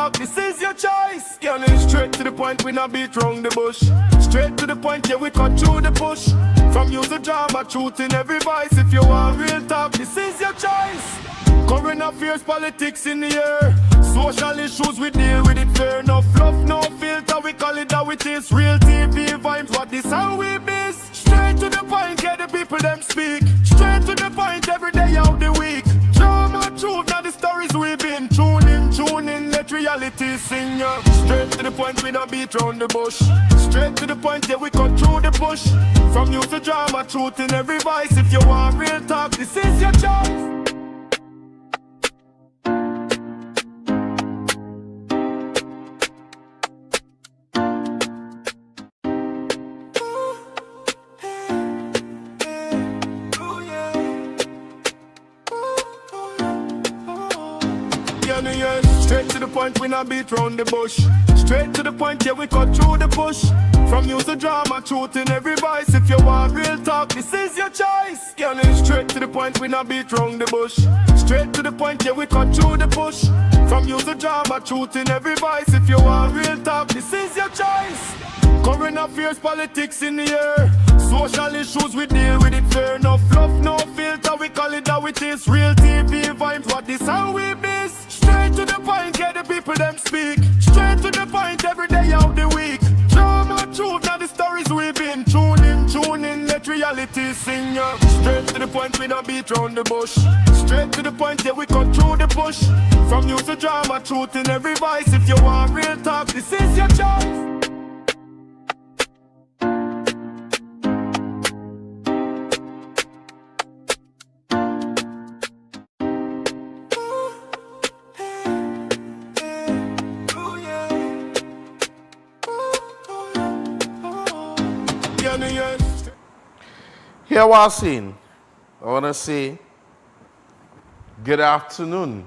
talk, this is your choice. Girl, it's straight to the point, we not beat round the bush. Straight to the point, yeah, we cut through the bush. From use the drama, truth in every voice. If you want real talk, this is your choice. Current affairs, politics in the air. Social issues, we deal with it fair. No fluff, no filter, we call it how it is. Real TV vibes, what this how we miss. Straight to the point, get the people them speak. Straight to the point, every day of the week. Drama, truth, now the stories we've been. Tune in, let reality sing ya. Straight to the point, we don't beat round the bush. Straight to the point, yeah, we cut through the bush. From news to drama, truth in every voice. If you want real talk, this is your choice. Straight to the point, we not beat round the bush. Straight to the point, yeah, we cut through the bush. From news to drama, truth in every voice. If you want real talk, this is your choice. Girl, straight to the point, we not beat round the bush. Straight to the point, yeah, we cut through the bush. From news to drama, truth in every voice. If you want real talk, this is your choice. Current affairs, politics in the air. Social issues, we deal with it fair. No fluff, no filter, we call it how it is. Real TV vibes, what this how we miss. Straight to the point, get the people them speak. Straight to the point, every day of the week. Drama, truth, now the stories we've been. Tune in, let reality sing ya. Straight to the point, we don't beat round the bush. Straight to the point, yeah, we cut through the bush. From news to drama, truth in every voice. If you want real talk, this is your choice. Here we are saying, I want to say, good afternoon.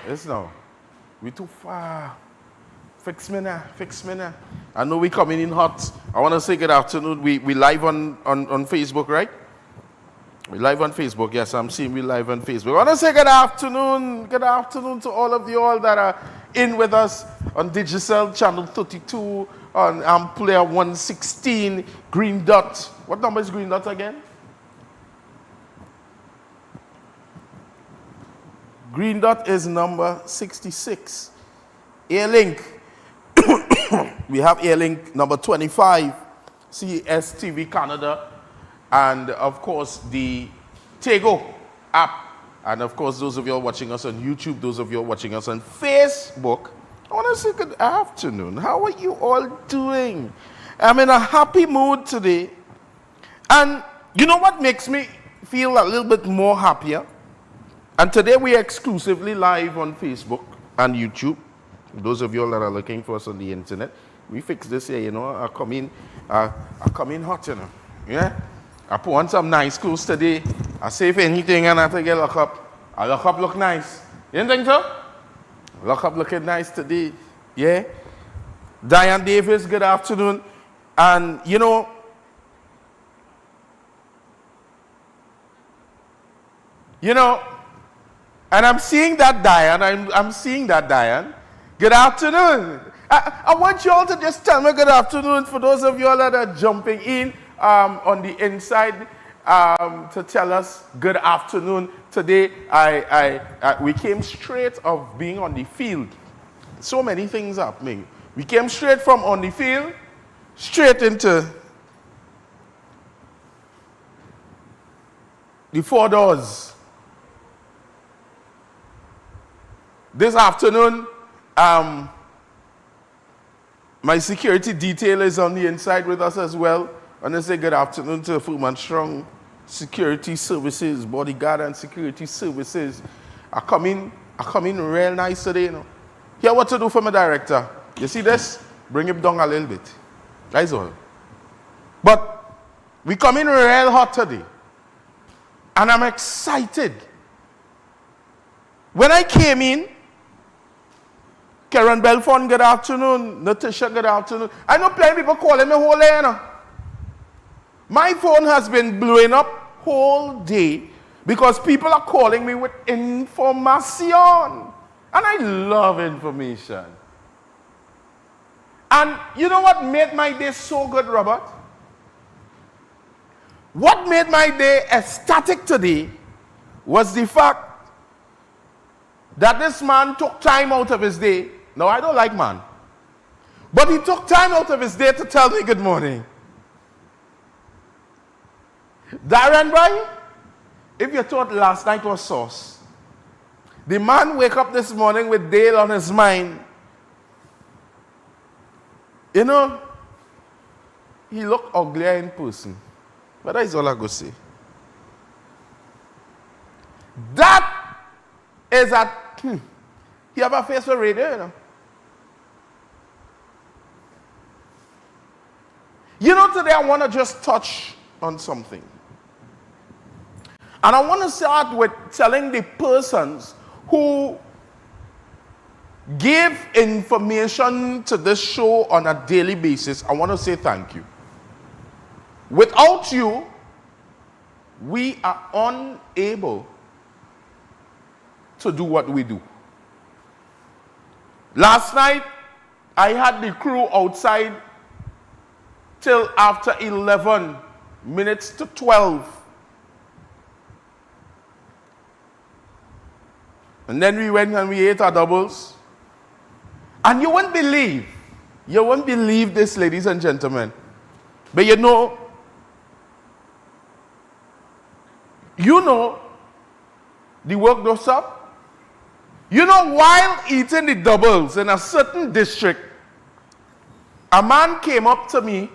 Yes, now, we too far. Fix me now. I know we coming in hot. I want to say good afternoon. We live on Facebook, right? We live on Facebook. Yes, I'm seeing we live on Facebook. I want to say good afternoon. Good afternoon to all of you all that are in with us on Digicel Channel 32, on Player 116, Green Dot. What number is Green Dot again? Green Dot is number 66. Airlink. We have Airlink number 25, CSTV Canada, and of course the Tego app. And of course, those of you watching us on YouTube, those of you watching us on Facebook, I want to say good afternoon. How are you all doing? I'm in a happy mood today. And you know what makes me feel a little bit more happier? And today we are exclusively live on Facebook and YouTube. Those of you all that are looking for us on the internet, we fix this here, you know. I come in hot, you know. Yeah? I put on some nice clothes today. I say if anything and I take a look up. I look nice. You don't think so? Look up looking nice today. Yeah? Diane Davis, good afternoon. And you know, and I'm seeing that Diane. I'm seeing that Diane. Good afternoon. I want you all to just tell me good afternoon for those of you all that are jumping in on the inside to tell us good afternoon. Today, we came straight of being on the field. So many things happening. We came straight from on the field, straight into the 4 doors. This afternoon, my security detail is on the inside with us as well. I want to say good afternoon to Fullman Strong Security Services, Bodyguard and Security Services. I come in real nice today, you know. Here what to do for my director. You see this? Bring him down a little bit. That's all. But we come in real hot today. And I'm excited. When I came in, Karen Belfon, good afternoon. Natasha, good afternoon. I know plenty of people calling me whole day, you know. My phone has been blowing up whole day because people are calling me with information. And I love information. And you know what made my day so good, Robert? What made my day ecstatic today was the fact that this man took time out of his day. Now, I don't like man. But he took time out of his day to tell me good morning. Darren, boy, if you thought last night was sauce, the man wake up this morning with Dale on his mind. You know, he looked uglier in person. But that is all I go say. That is a... He have a face for radio, you know. You know, today I want to just touch on something. And I want to start with telling the persons who give information to this show on a daily basis. I want to say thank you. Without you, we are unable to do what we do. Last night, I had the crew outside till after 11 minutes to 12. And then we went and we ate our doubles. And you won't believe this, ladies and gentlemen. But you know the work goes up. You know, while eating the doubles in a certain district, a man came up to me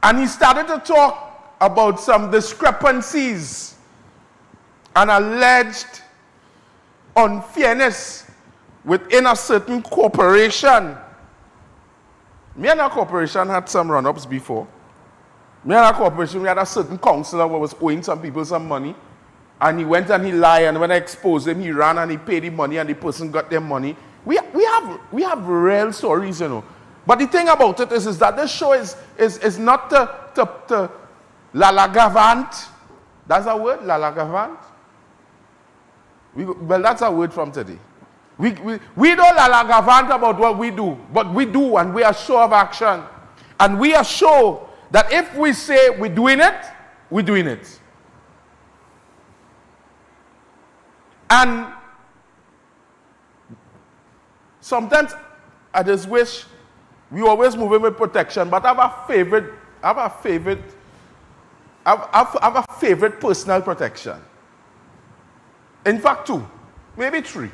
and he started to talk about some discrepancies and alleged unfairness within a certain corporation. Me and our corporation had some run-ups before. Me and our corporation, we had a certain councillor who was owing some people some money. And he went and he lied, and when I exposed him, he ran and he paid the money, and the person got their money. We have real stories, you know. But the thing about it is that this show is not to lalagavant. That's a word, lalagavant? Well, that's a word from today. We don't lalagavant about what we do, but we do, and we are sure of action. And we are sure that if we say we're doing it, we're doing it. And sometimes I just wish we always move in with protection, but I have a favorite personal protection. In fact, 2, maybe 3.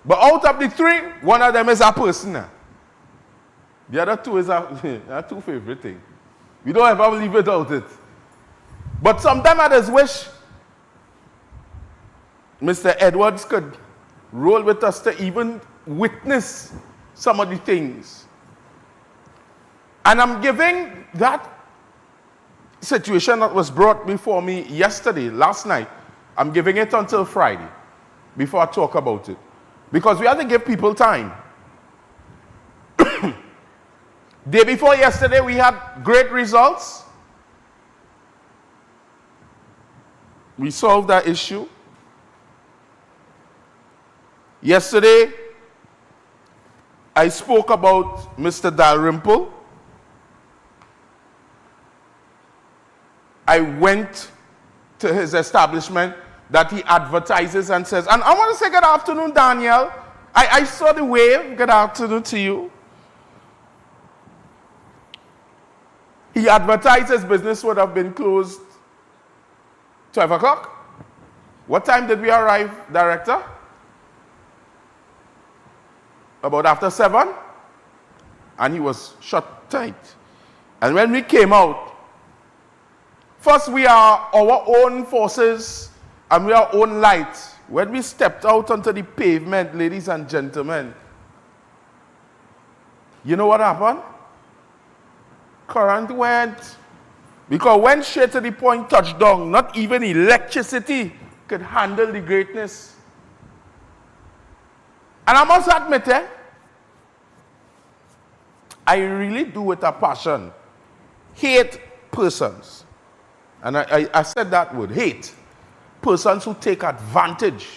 But out of the 3, one of them is a personal. The other 2 is a 2 favorite thing. We don't ever leave without it. But sometimes I just wish Mr. Edwards could roll with us to even witness some of the things. And I'm giving that situation that was brought before me last night, I'm giving it until Friday before I talk about it. Because we have to give people time. Day before yesterday, we had great results. We solved that issue. Yesterday, I spoke about Mr. Dalrymple. I went to his establishment that he advertises and says, and I want to say good afternoon, Daniel. I saw the wave. Good afternoon to you. He advertised his business would have been closed 12 o'clock. What time did we arrive, Director? About after 7, and he was shut tight. And when we came out, first we are our own forces and we are our own light. When we stepped out onto the pavement, ladies and gentlemen, you know what happened? Current went. Because when straight to the point touchdown, not even electricity could handle the greatness. And I must admit, I really do with a passion hate persons. And I said that word, hate. persons who take advantage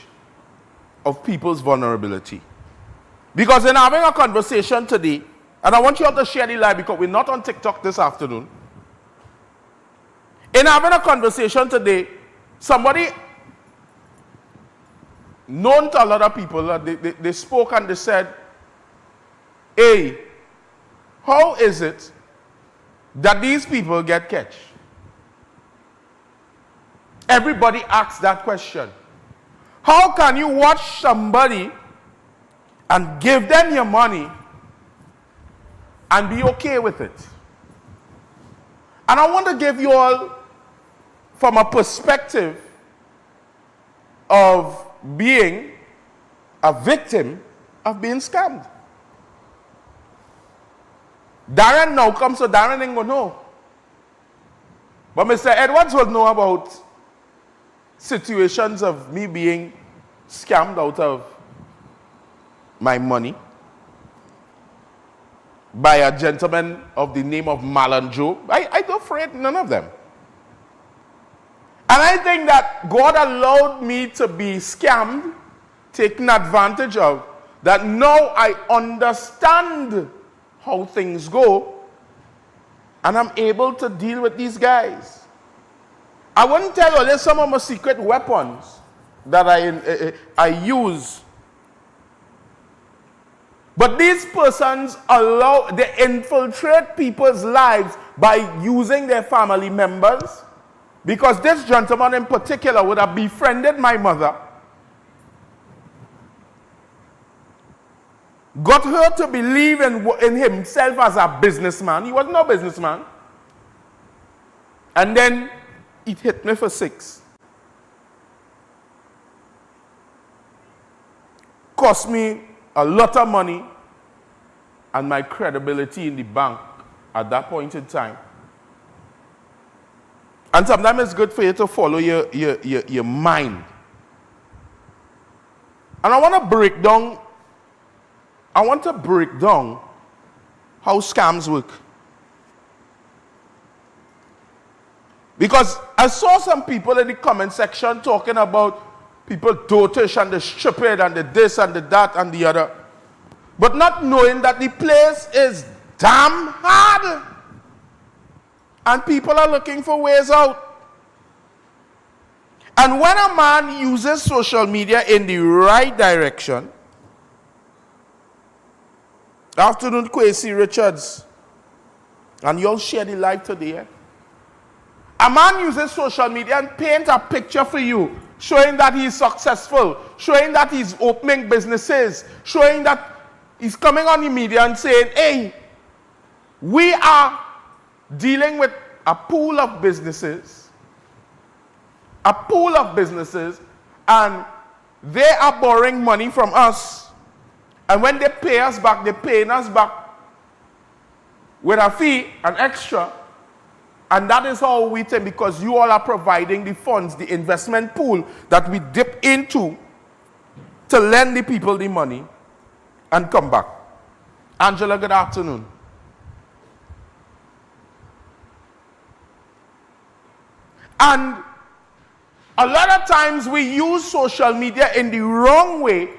of people's vulnerability. Because in having a conversation today, and I want you all to share the live because we're not on TikTok this afternoon. In having a conversation today, somebody known to a lot of people, they spoke and they said, hey, how is it that these people get catch? Everybody asks that question. How can you watch somebody and give them your money and be okay with it? And I want to give you all from a perspective of being a victim of being scammed. Darren now comes, so Darren ain't gonna know. But Mr. Edwards will know about situations of me being scammed out of my money by a gentleman of the name of Malanjo. I don't afraid none of them. And I think that God allowed me to be scammed, taken advantage of, that now I understand how things go, and I'm able to deal with these guys. I wouldn't tell you, there's some of my secret weapons that I use. But these persons they infiltrate people's lives by using their family members. Because this gentleman in particular would have befriended my mother, got her to believe in himself as a businessman. He was no businessman. And then it hit me for 6. Cost me a lot of money and my credibility in the bank at that point in time. And sometimes it's good for you to follow your mind. And I want to break down how scams work. Because I saw some people in the comment section talking about people dotish and the stupid and the this and the that and the other, but not knowing that the place is damn hard. And people are looking for ways out. And when a man uses social media in the right direction, afternoon Kwesi Richards, and you'll share the live today. Eh? A man uses social media and paint a picture for you, showing that he's successful, showing that he's opening businesses, showing that he's coming on the media and saying, hey, we are dealing with a pool of businesses, and they are borrowing money from us. And when they pay us back, they're paying us back with a fee, an extra. And that is how we think, because you all are providing the funds, the investment pool that we dip into to lend the people the money and come back. Angela, good afternoon. And a lot of times we use social media in the wrong way.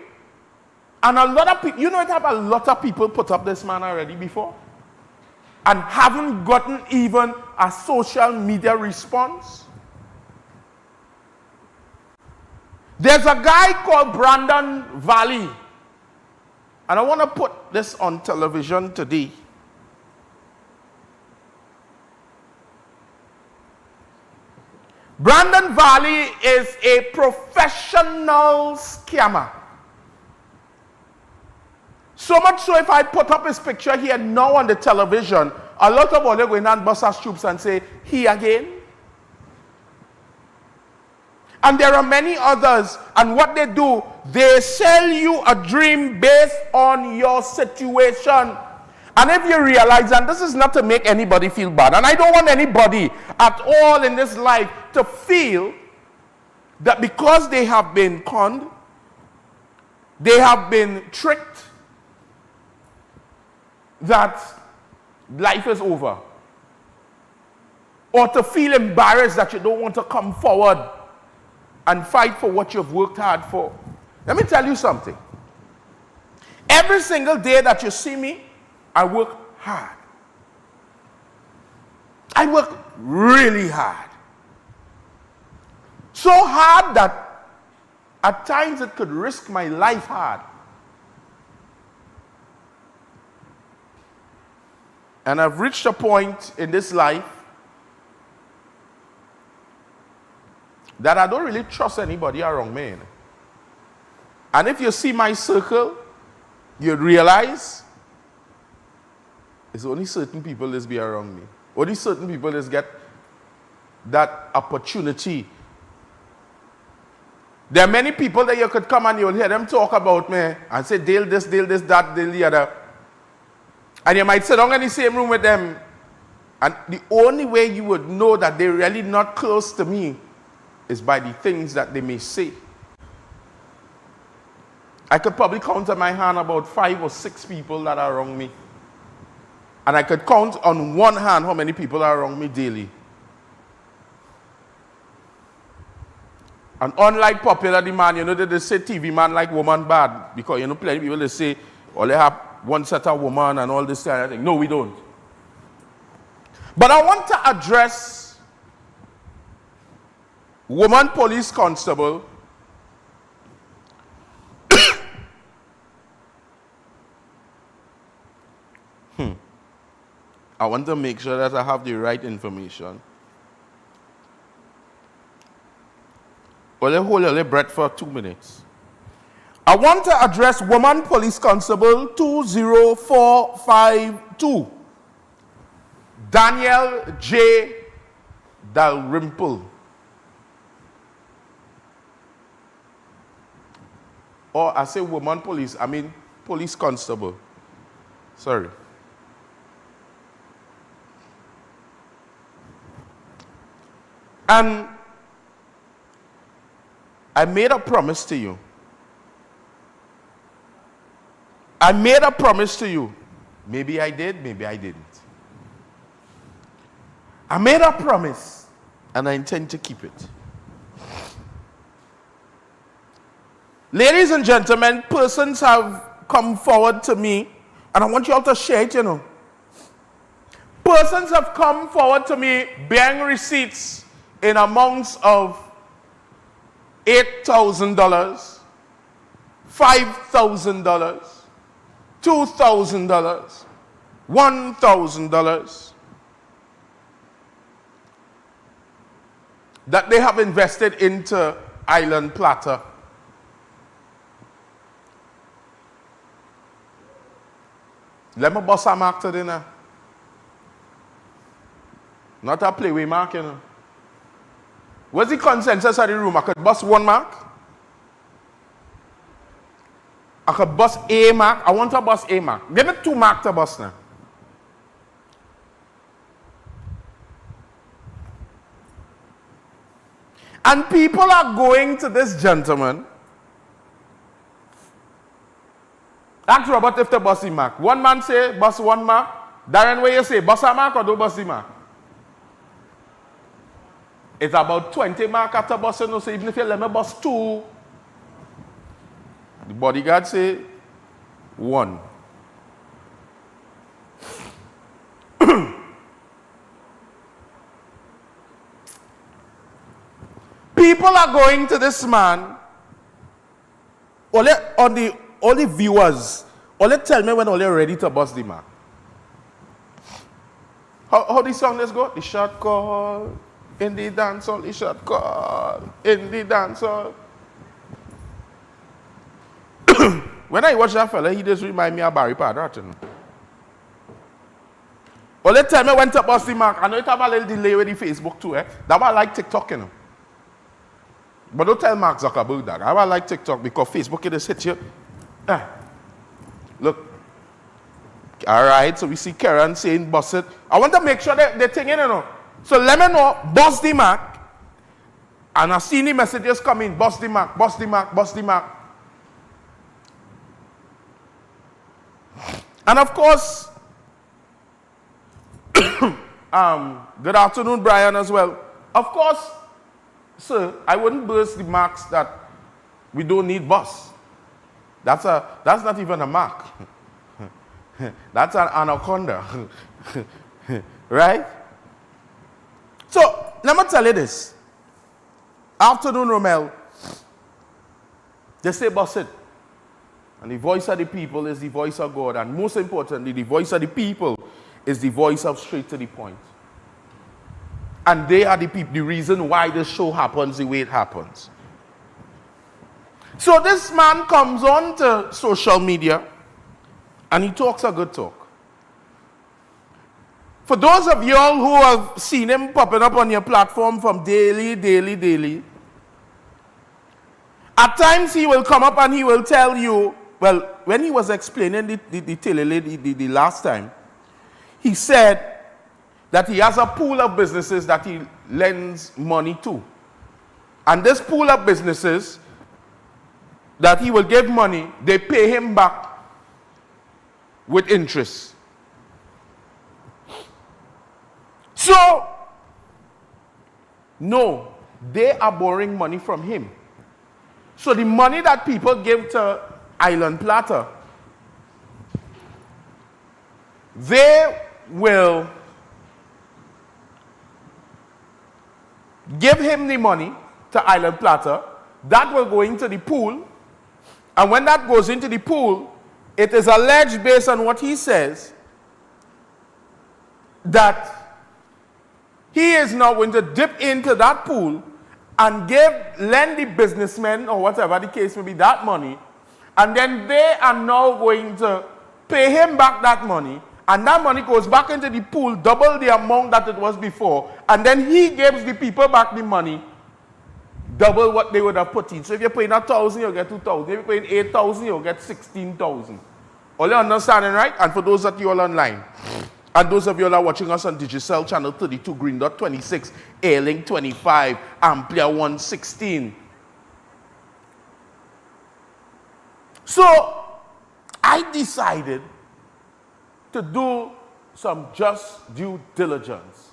And a lot of people, you know, it have a lot of people put up this man already before and haven't gotten even a social media response. There's a guy called Brandon Valley, and I want to put this on television today. Brandon Valley is a professional scammer. So much so, if I put up his picture here now on the television, a lot of people go in and bust us troops and say, he again. And there are many others, and what they do, they sell you a dream based on your situation. And if you realize, and this is not to make anybody feel bad, and I don't want anybody at all in this life to feel that because they have been conned, they have been tricked, that life is over. Or to feel embarrassed that you don't want to come forward. and fight for what you've worked hard for. Let me tell you something. Every single day that you see me, I work hard. I work really hard. So hard that at times it could risk my life hard. And I've reached a point in this life that I don't really trust anybody around me. And if you see my circle, you'd realize it's only certain people that be around me. Only certain people that get that opportunity. There are many people that you could come and you'll hear them talk about me and say, Dale this, that, Dale the other. And you might sit down in the same room with them. And the only way you would know that they're really not close to me is by the things that they may say. I could probably count on my hand about 5 or 6 people that are around me. And I could count on one hand how many people are around me daily. And unlike popular demand, you know, they say TV man like woman bad. Because, you know, plenty of people, they say, oh, they have one set of woman and all this kind of thing. No, we don't. But I want to address woman police constable I want to make sure that I have the right information. Well, hold your breath for 2 minutes. I want to address Woman Police Constable 20452, Daniel J. Dalrymple. Or I say woman police, I mean police constable. Sorry. And I made a promise to you. I made a promise to you. Maybe I did, maybe I didn't. I made a promise, and I intend to keep it. Ladies and gentlemen, persons have come forward to me, and I want you all to share it, you know. Persons have come forward to me bearing receipts in amounts of $8,000, $5,000, $2,000, $1,000 that they have invested into Island Platter. Let me bust a mark today now. Not a playway mark, you know. What's the consensus of the room? I could bust 1 mark. I could bust a mark. I want to bust a mark. Give me 2 marks to bust now. And people are going to this gentleman. Ask Robert if to bust the mark. One man say bust 1 mark. Darren, what you say? Bust a mark or don't bust the mark? It's about 20 mark after busting, so even if you let me bust 2, the bodyguard say 1. People are going to this man, all the viewers, only tell me when all you're ready to bust the mark. How the song let's go? The shot call. In the dance hall, the shot call. In the dance hall. When I watch that fella, he just remind me of Barry Padratton. Well, let's tell me when to bust the mark. I know it have a little delay with the Facebook too, eh? That's why I like TikTok, you know. But don't tell Mark Zuckerberg that. I like TikTok because Facebook, it just hit you. Look. All right, so we see Karen saying bust it. I want to make sure that they're thinking, you know. So let me know, bust the mark. And I see the messages coming, bust the mark, bust the mark, bust the mark. And of course, good afternoon, Brian, as well. Of course, Sir, I wouldn't burst the marks that we don't need bus. That's not even a mark. That's an anaconda. Right? So, let me tell you this. Afternoon, Romel, they say bus it. And the voice of the people is the voice of God. And most importantly, the voice of the people is the voice of straight to the point. And they are the people, the reason why this show happens the way it happens. So this man comes on to social media and he talks a good talk. For those of y'all who have seen him popping up on your platform from daily, at times he will come up and he will tell you, well, when he was explaining the last time, he said that he has a pool of businesses that he lends money to. And this pool of businesses that he will give money, they pay him back with interest. So, no, they are borrowing money from him. So the money that people give to Island Platter, they will give him the money to Island Platter. That will go into the pool. And when that goes into the pool, it is alleged based on what he says that he is now going to dip into that pool and lend the businessmen or whatever the case may be that money, and then they are now going to pay him back that money, and that money goes back into the pool, double the amount that it was before, and then he gives the people back the money, double what they would have put in. So if you're paying 1,000, you'll get 2,000. If you're paying 8,000, you'll get 16,000. All you understanding, right? And for those of you all online, and those of you all are watching us on Digicel channel 32, Green Dot 26, Airlink 25, Amplia 116. So, I decided to do some just due diligence.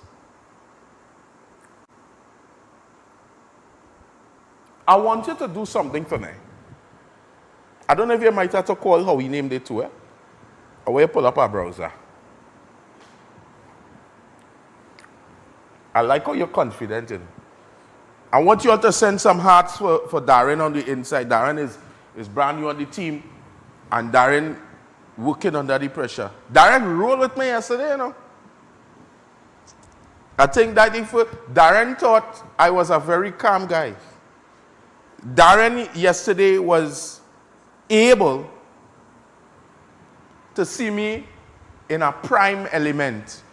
I want you to do something for me. I don't know if you might have to call how we named it to it, or where you pull up our browser. I like how you're confident in. I want you all to send some hearts for Darren on the inside. Darren is brand new on the team, and Darren working under the pressure. Darren rolled with me yesterday, you know. I think that Darren thought I was a very calm guy. Darren yesterday was able to see me in a prime element.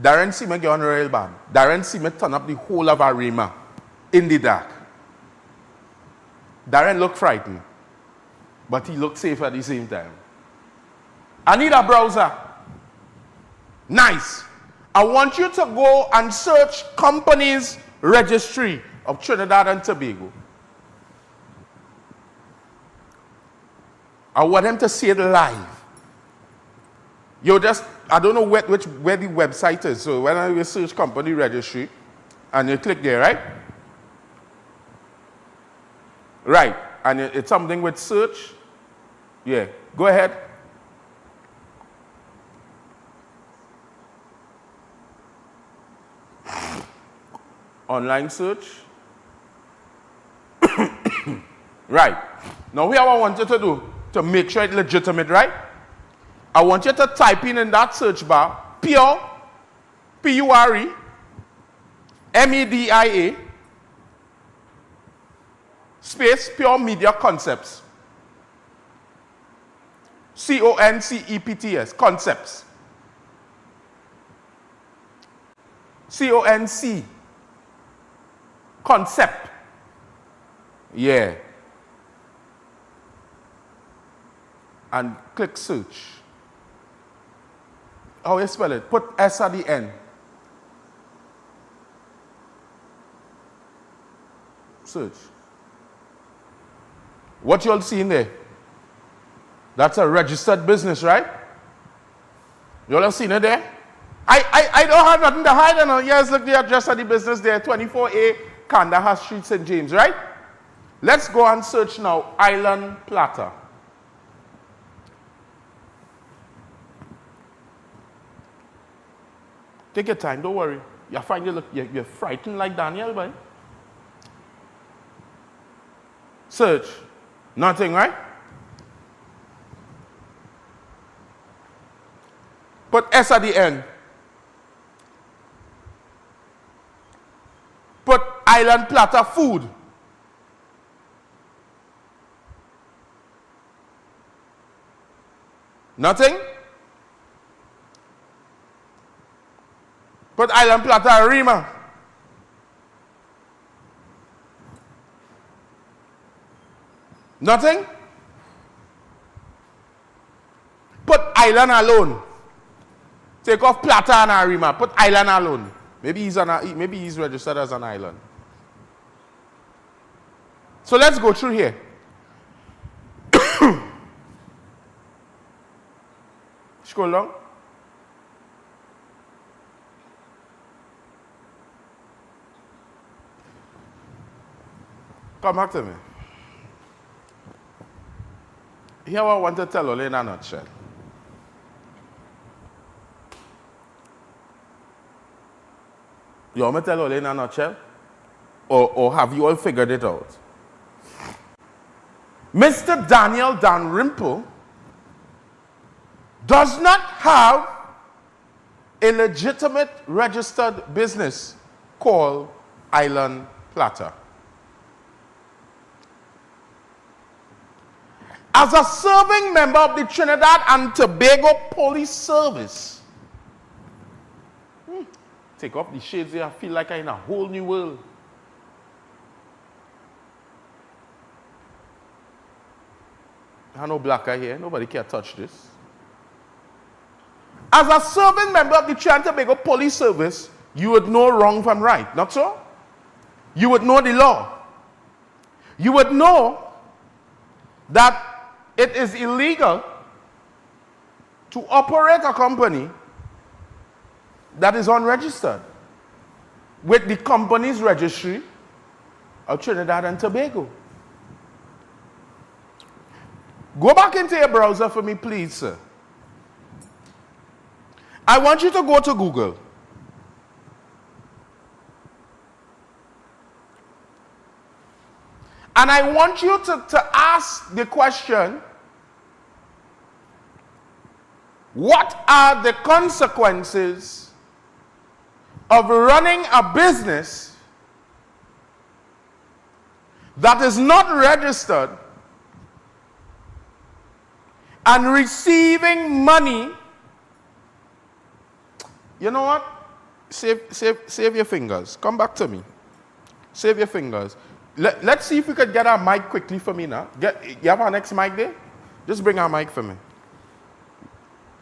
Darren see me get on the rail band. Darren see me turn up the whole of Arima in the dark. Darren looked frightened, but he looked safe at the same time. I need a browser. Nice. I want you to go and search companies registry of Trinidad and Tobago. I want them to see it live. I don't know where the website is. So when I search company registry, and you click there, right? Right. And it's something with search. Yeah. Go ahead. Online search. Right. Now here I want you to do to make sure it's legitimate, right? I want you to type in that search bar, Pure, P-U-R-E, M-E-D-I-A, space Pure Media Concepts. C-O-N-C-E-P-T-S, Concepts. C-O-N-C, Concept. Yeah. And click search. How you spell it? Put S at the end. Search. What you all see in there? That's a registered business, right? You all have seen it there? I don't have nothing to hide. Yes, look, the address of the business there, 24A Kandahar Street, St. James, right? Let's go and search now, Island Platter. Take your time, don't worry. You find you're frightened like Daniel, boy. Search. Nothing, right? Put S at the end. Put Island Platter food. Nothing? Put Island Platter Rima. Nothing? Put Island alone. Take off Platter and Arima. Put Island alone. Maybe he's registered as an island. So let's go through here. Scroll down. Come back to me. Here what I want to tell you in a nutshell. You want me to tell you in a nutshell? Or have you all figured it out? Mr. Daniel Dalrymple does not have a legitimate registered business called Island Platter. As a serving member of the Trinidad and Tobago Police Service, take off the shades here, I feel like I'm in a whole new world. I have no black eye here, nobody can touch this. As a serving member of the Trinidad and Tobago Police Service, you would know wrong from right, not so? You would know the law. You would know that it is illegal to operate a company that is unregistered with the company's registry of Trinidad and Tobago. Go back into your browser for me, please, sir. I want you to go to Google. And I want you to ask the question, what are the consequences of running a business that is not registered and receiving money? You know what? Save your fingers. Come back to me. Save your fingers. Let's see if we could get our mic quickly for me now. You have our next mic there? Just bring our mic for me.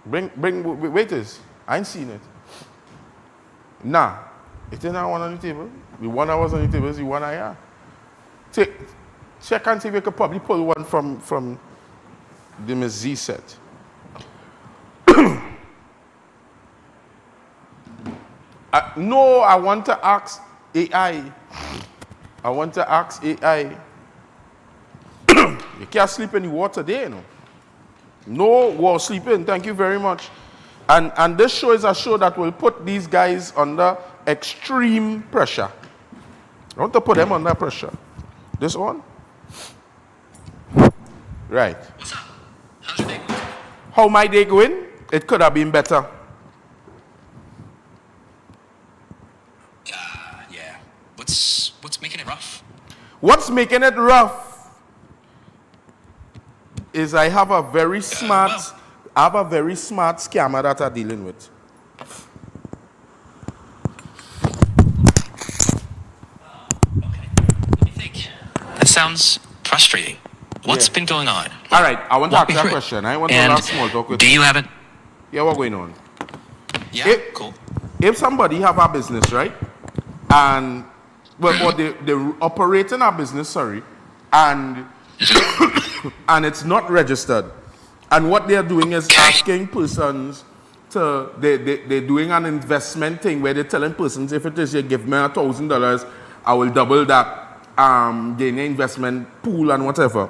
Waiters. I ain't seen it. Nah. It ain't one on the table. The one I was on the table is the one I have. Check and see if we could probably pull one from the Ms. Z set. No, I want to ask AI. I want to ask AI. You can't sleep in the water there, no. No war sleeping, thank you very much. And this show is a show that will put these guys under extreme pressure. I want to put them under pressure. This one? Right. What's up? How's your day going? How my day going? It could have been better. Yeah. What's making it rough? What's making it rough is I have a very smart scammer that I'm dealing with. Okay. Let me think. That sounds frustrating. What's been going on? All right, I want to Walk ask me that through it. question. I want to And last small talk with do you have it? Yeah, what's going on? Yeah, cool. If somebody have a business, right, and well, they're operating a business, sorry, and and it's not registered, and what they're doing is asking persons to they're doing an investment thing where they're telling persons, if it is you give me $1,000, I will double that gain investment pool and whatever.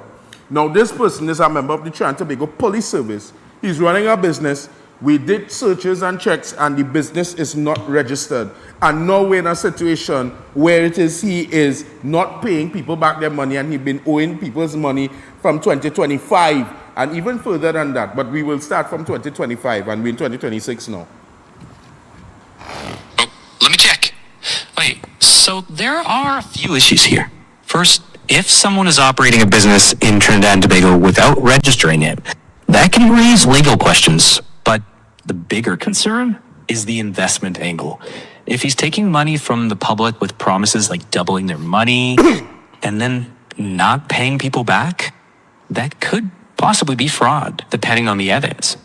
Now this person is a member of the Trinidad and Tobago Police Service. He's running a business. We did searches and checks and the business is not registered. And now we're in a situation where it is he is not paying people back their money and he's been owing people's money from 2025 and even further than that. But we will start from 2025 and we're in 2026 now. Oh, let me check. Wait, so there are a few issues here. First, if someone is operating a business in Trinidad and Tobago without registering it, that can raise legal questions. But the bigger concern is the investment angle. If he's taking money from the public with promises like doubling their money and then not paying people back, that could possibly be fraud, depending on the evidence.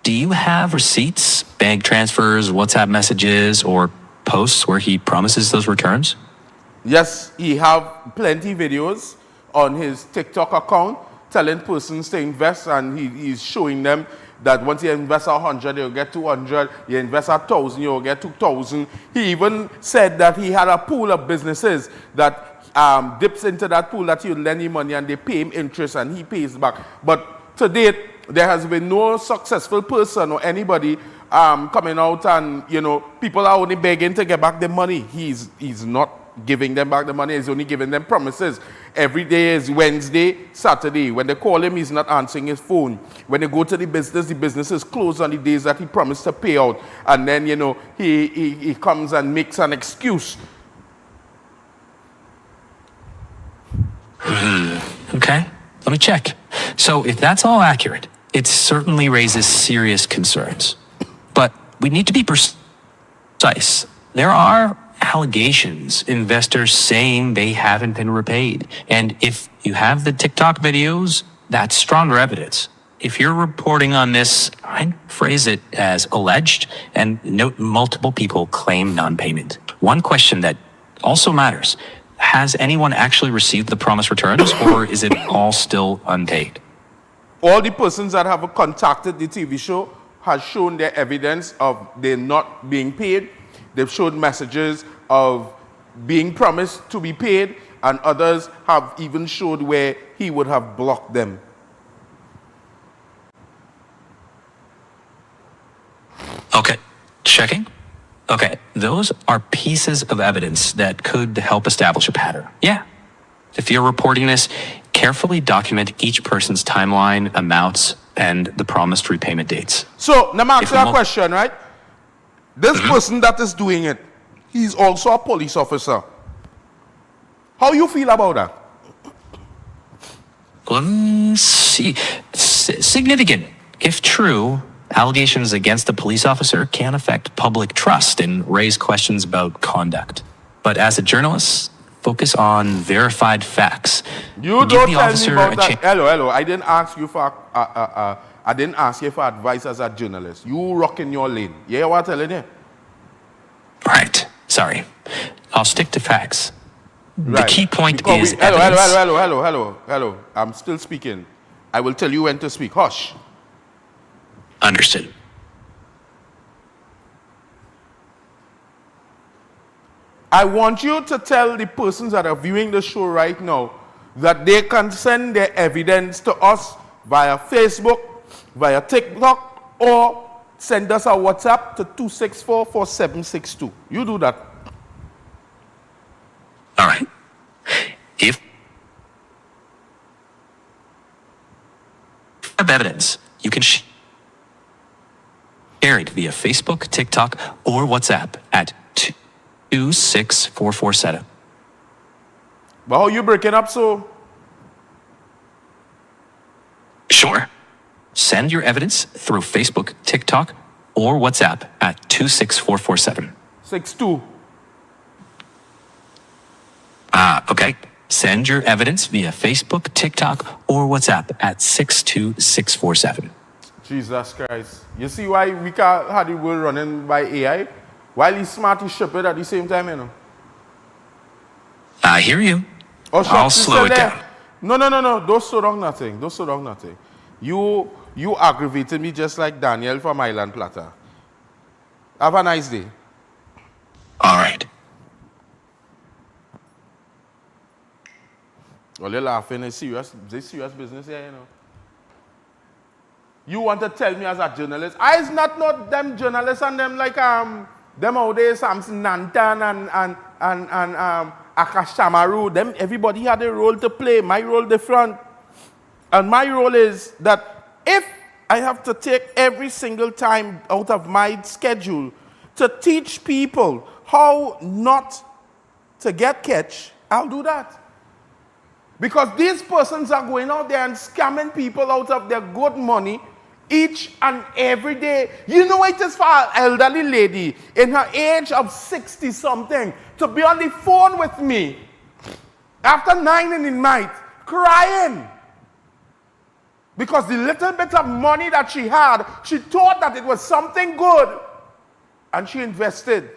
Do you have receipts, bank transfers, WhatsApp messages, or posts where he promises those returns? Yes, he have plenty videos on his TikTok account telling persons to invest, and he's showing them that once you invest 100, you'll get 200. You invest 1,000, you'll get 2,000. He even said that he had a pool of businesses that dips into that pool that he'll lend him money and they pay him interest and he pays back. But to date, there has been no successful person or anybody coming out and, you know, people are only begging to get back their money. He's not giving them back the money. He's only giving them promises. Every day is Wednesday, Saturday. When they call him, he's not answering his phone. When they go to the business is closed on the days that he promised to pay out. And then, you know, he comes and makes an excuse. Okay, let me check. So if that's all accurate, it certainly raises serious concerns. But we need to be precise. There are allegations, investors saying they haven't been repaid. And if you have the TikTok videos, that's stronger evidence. If you're reporting on this, I'd phrase it as alleged and note multiple people claim non-payment. One question that also matters: has anyone actually received the promised returns, or is it all still unpaid? All the persons that have contacted the TV show has shown their evidence of they're not being paid. They've shown messages of being promised to be paid, and others have even showed where he would have blocked them. Okay, checking. Okay, those are pieces of evidence that could help establish a pattern. Yeah. If you're reporting this, carefully document each person's timeline, amounts, and the promised repayment dates. So, now I'm asking a question, right? This person that is doing it, he's also a police officer. How you feel about that? Let's see. Significant. If true, allegations against a police officer can affect public trust and raise questions about conduct. But as a journalist, focus on verified facts. You don't tell me about that. Hello. I didn't ask you for I didn't ask you for advice as a journalist. You rock in your lane. You hear what I'm telling you? Right. Sorry. I'll stick to facts. Right. The key point Because is evidence. Hello. I'm still speaking. I will tell you when to speak. Hush. Understood. I want you to tell the persons that are viewing the show right now that they can send their evidence to us via Facebook, via TikTok, or send us a WhatsApp to 264-4762. You do that. All right. If you have evidence, you can share it via Facebook, TikTok, or WhatsApp at 26447. But how you breaking up so? Sure. Send your evidence through Facebook, TikTok, or WhatsApp at 26447. 62. Okay. Send your evidence via Facebook, TikTok, or WhatsApp at 62647. Jesus Christ. You see why we can't have the world running by AI? While he's smart, he's stupid at the same time, you know. I hear you. Oh, I'll slow it down. No. Don't slow down nothing. You aggravated me just like Daniel from Island Plata. Have a nice day. All right. Well, you're laughing. It's serious. It's serious business here, you know. You want to tell me as a journalist, it's not them journalists and them like them out there, Samson Nantan and Akash Samaru, them everybody had a role to play. My role different. And my role is that if I have to take every single time out of my schedule to teach people how not to get catch, I'll do that. Because these persons are going out there and scamming people out of their good money each and every day. You know it is for an elderly lady in her age of 60-something to be on the phone with me after 9 in the night crying. Because the little bit of money that she had, she thought that it was something good. And she invested.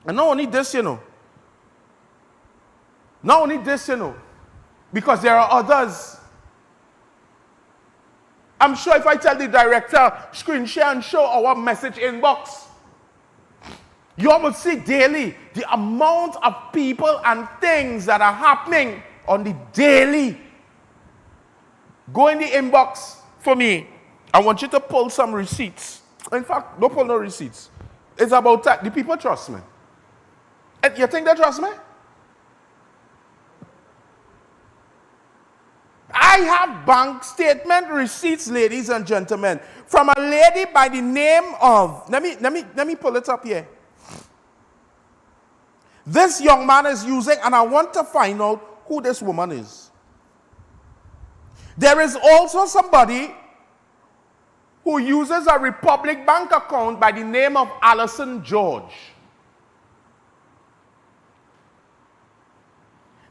And not only this, you know. Not only this, you know. Because there are others. I'm sure if I tell the director, screen share and show our message inbox, you will see daily the amount of people and things that are happening on the daily. Go in the inbox for me. I want you to pull some receipts. In fact, don't pull no receipts. It's about that. The people trust me. And you think they trust me? I have bank statement receipts, ladies and gentlemen, from a lady by the name of, let me pull it up here. This young man is using, and I want to find out who this woman is. There is also somebody who uses a Republic Bank account by the name of Allison George.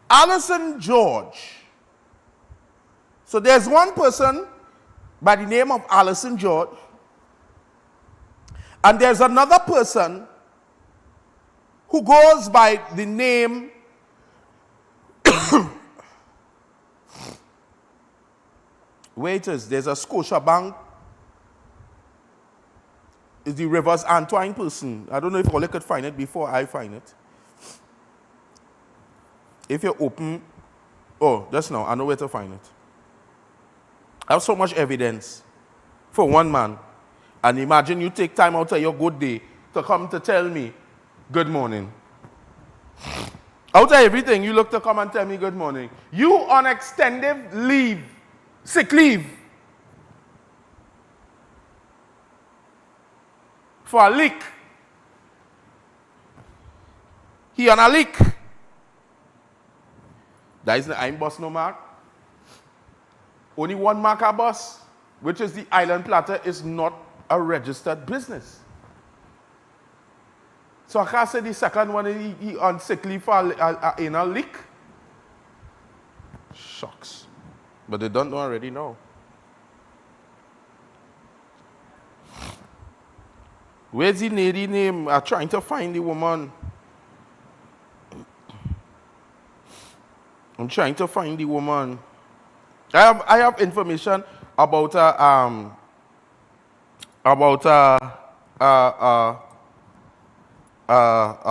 Allison George. So there's one person by the name of Allison George, and there's another person who goes by the name waiters. There's a Scotiabank. It's the Rivers Antoine person. I don't know if Ole could find it before I find it. If you open, just now, I know where to find it. I have so much evidence for one man. And imagine you take time out of your good day to come to tell me, good morning. Out of everything, you look to come and tell me good morning. You on extended leave, sick leave, for a leak. He on a leak. That is the I'm boss no mark. Only one marker bus, which is the Island Platter, is not a registered business. So I can't say the second one he on sick leave for in a leak. Shucks. But they don't know already now. Where's the lady name? I'm trying to find the woman. I'm trying to find the woman. I have information about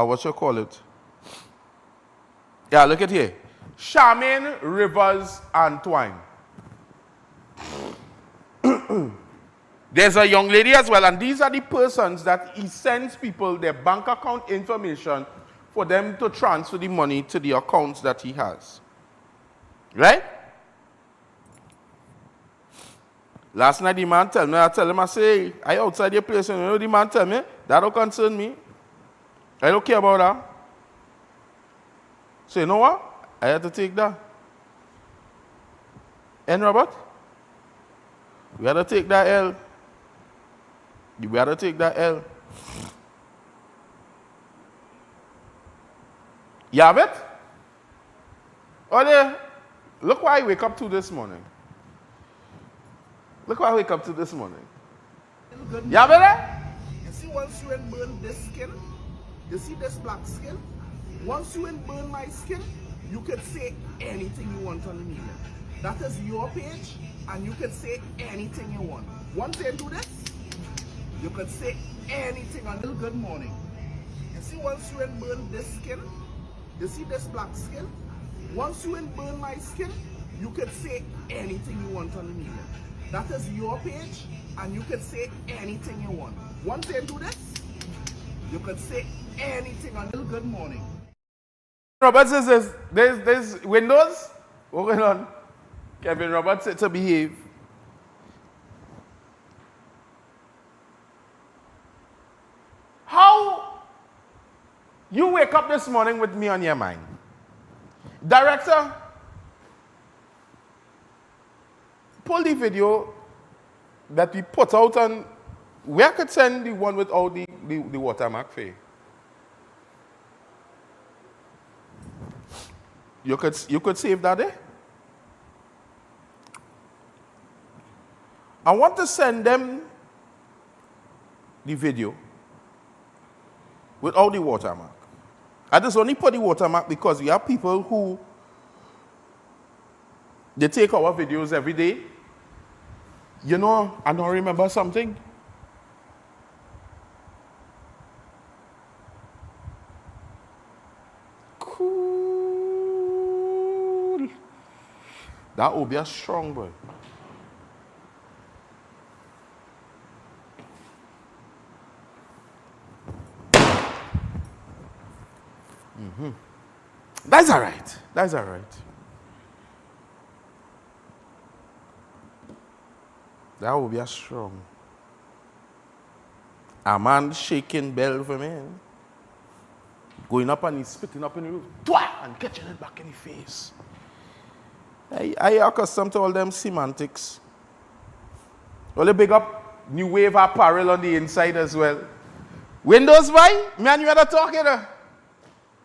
what you call it? Yeah, look at here. Charmaine Rivers Antoine. There's a young lady as well, and these are the persons that he sends people their bank account information for them to transfer the money to the accounts that he has. Right? Last night the man tell me, I tell him, I say, I outside your place, and you know the man tell me, that don't concern me. I don't care about that. So you know what? I had to take that. And Robert? We had to take that L. We had to take that L. You have it? Oh, there. Look what I wake up to this morning. Look what I wake up to this morning. You have it there? You see, once you burn this skin, you see this black skin? Once you burn my skin, you can say anything you want on the media. That is your page, and you can say anything you want. Once you do this, you can say anything on good morning. You see, once you burn this skin, you see this black skin? Once you ain't burn my skin, you could say anything you want on the media. That is your page, and you can say anything you want. Once they do this, you can say anything on Good Morning. Roberts says there's Windows. What's going on? Kevin Roberts said to behave. How you wake up this morning with me on your mind? Director, pull the video that we put out on, where I could send the one with all the watermark for you. You could save that there. I want to send them the video with all the watermark. I just only put the watermark because we have people who they take our videos every day. You know, I don't remember something. Cool. That will be a strong boy. That's all right. That's all right. That will be a strong. A man shaking bell for me. Going up and he's spitting up in the roof. And catching it back in the face. I accustomed to all them semantics. Well, they big up New Wave apparel on the inside as well. Windows boy, man, you had to talk, you know.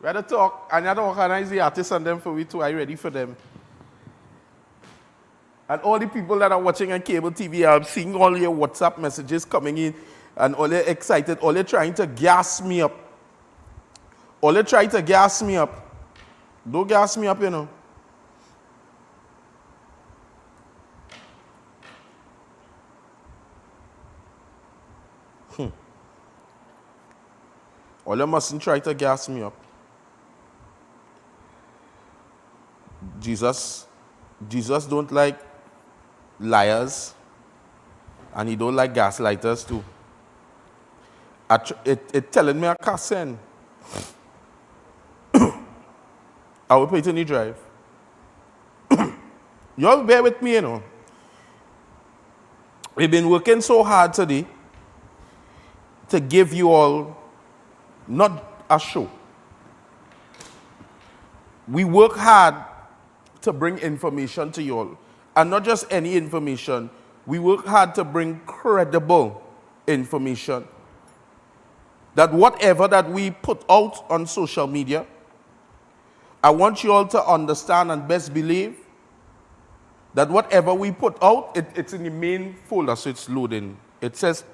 We had to talk, and you had to organize the artists and them for we too. Are you ready for them? And all the people that are watching on cable TV are seeing all your WhatsApp messages coming in, and all they're excited, all they're trying to gas me up. All they're trying to gas me up. Don't gas me up, you know. All you mustn't try to gas me up. Jesus don't like liars, and he don't like gaslighters too. It telling me I can't send. I will put it in the drive. Y'all bear with me, you know. We've been working so hard today to give you all not a show. We work hard to bring information to you all. And not just any information. We work hard to bring credible information. That whatever that we put out on social media, I want you all to understand and best believe that whatever we put out, it's in the main folder, so it's loading. It says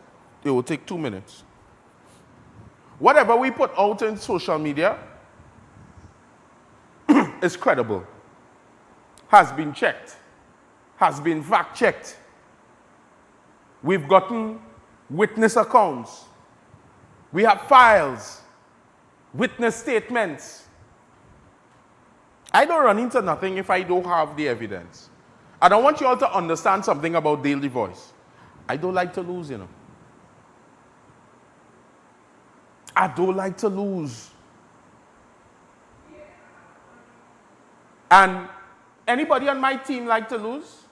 it will take 2 minutes. Whatever we put out in social media is credible, has been checked, has been fact-checked. We've gotten witness accounts. We have files, witness statements. I don't run into nothing if I don't have the evidence. And I want you all to understand something about Daily Voice. I don't like to lose, you know. I don't like to lose. And anybody on my team like to lose?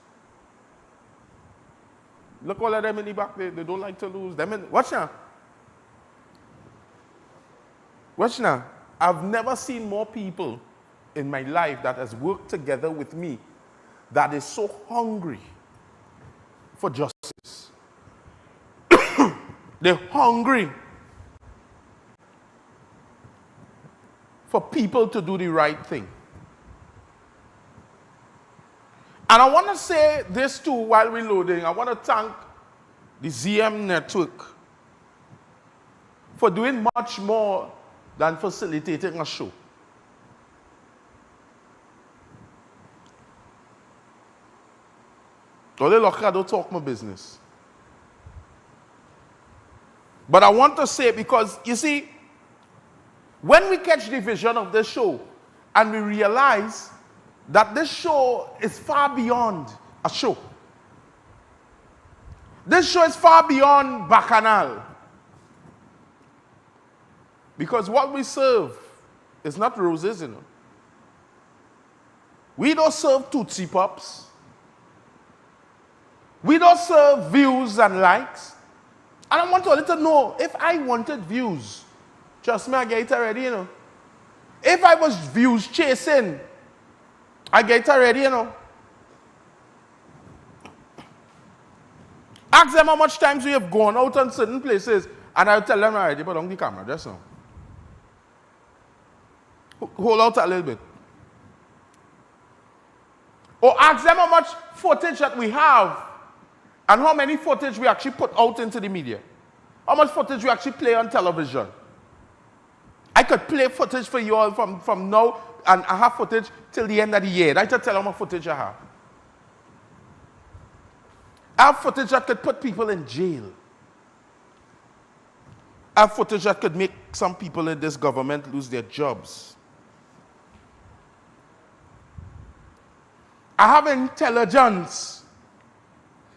Look all of them in the back, they don't like to lose. Watch now. Watch now. I've never seen more people in my life that has worked together with me that is so hungry for justice. They're hungry for people to do the right thing. And I want to say this too while we're loading. I want to thank the ZM Network for doing much more than facilitating a show. Only look, I don't talk my business. But I want to say, because you see, when we catch the vision of this show and we realize that this show is far beyond a show. This show is far beyond Bacchanal. Because what we serve is not roses, you know. We don't serve Tootsie Pops. We don't serve views and likes. And I want you all to know, if I wanted views, trust me, I get it already, you know. If I was views chasing, I get it already, you know. Ask them how much times we have gone out on certain places, and I'll tell them already, put on the camera, just now. Hold out a little bit. Or ask them how much footage that we have, and how many footage we actually put out into the media. How much footage we actually play on television. I could play footage for you all from now, and I have footage till the end of the year. I just tell them how much footage I have. I have footage that could put people in jail. I have footage that could make some people in this government lose their jobs. I have intelligence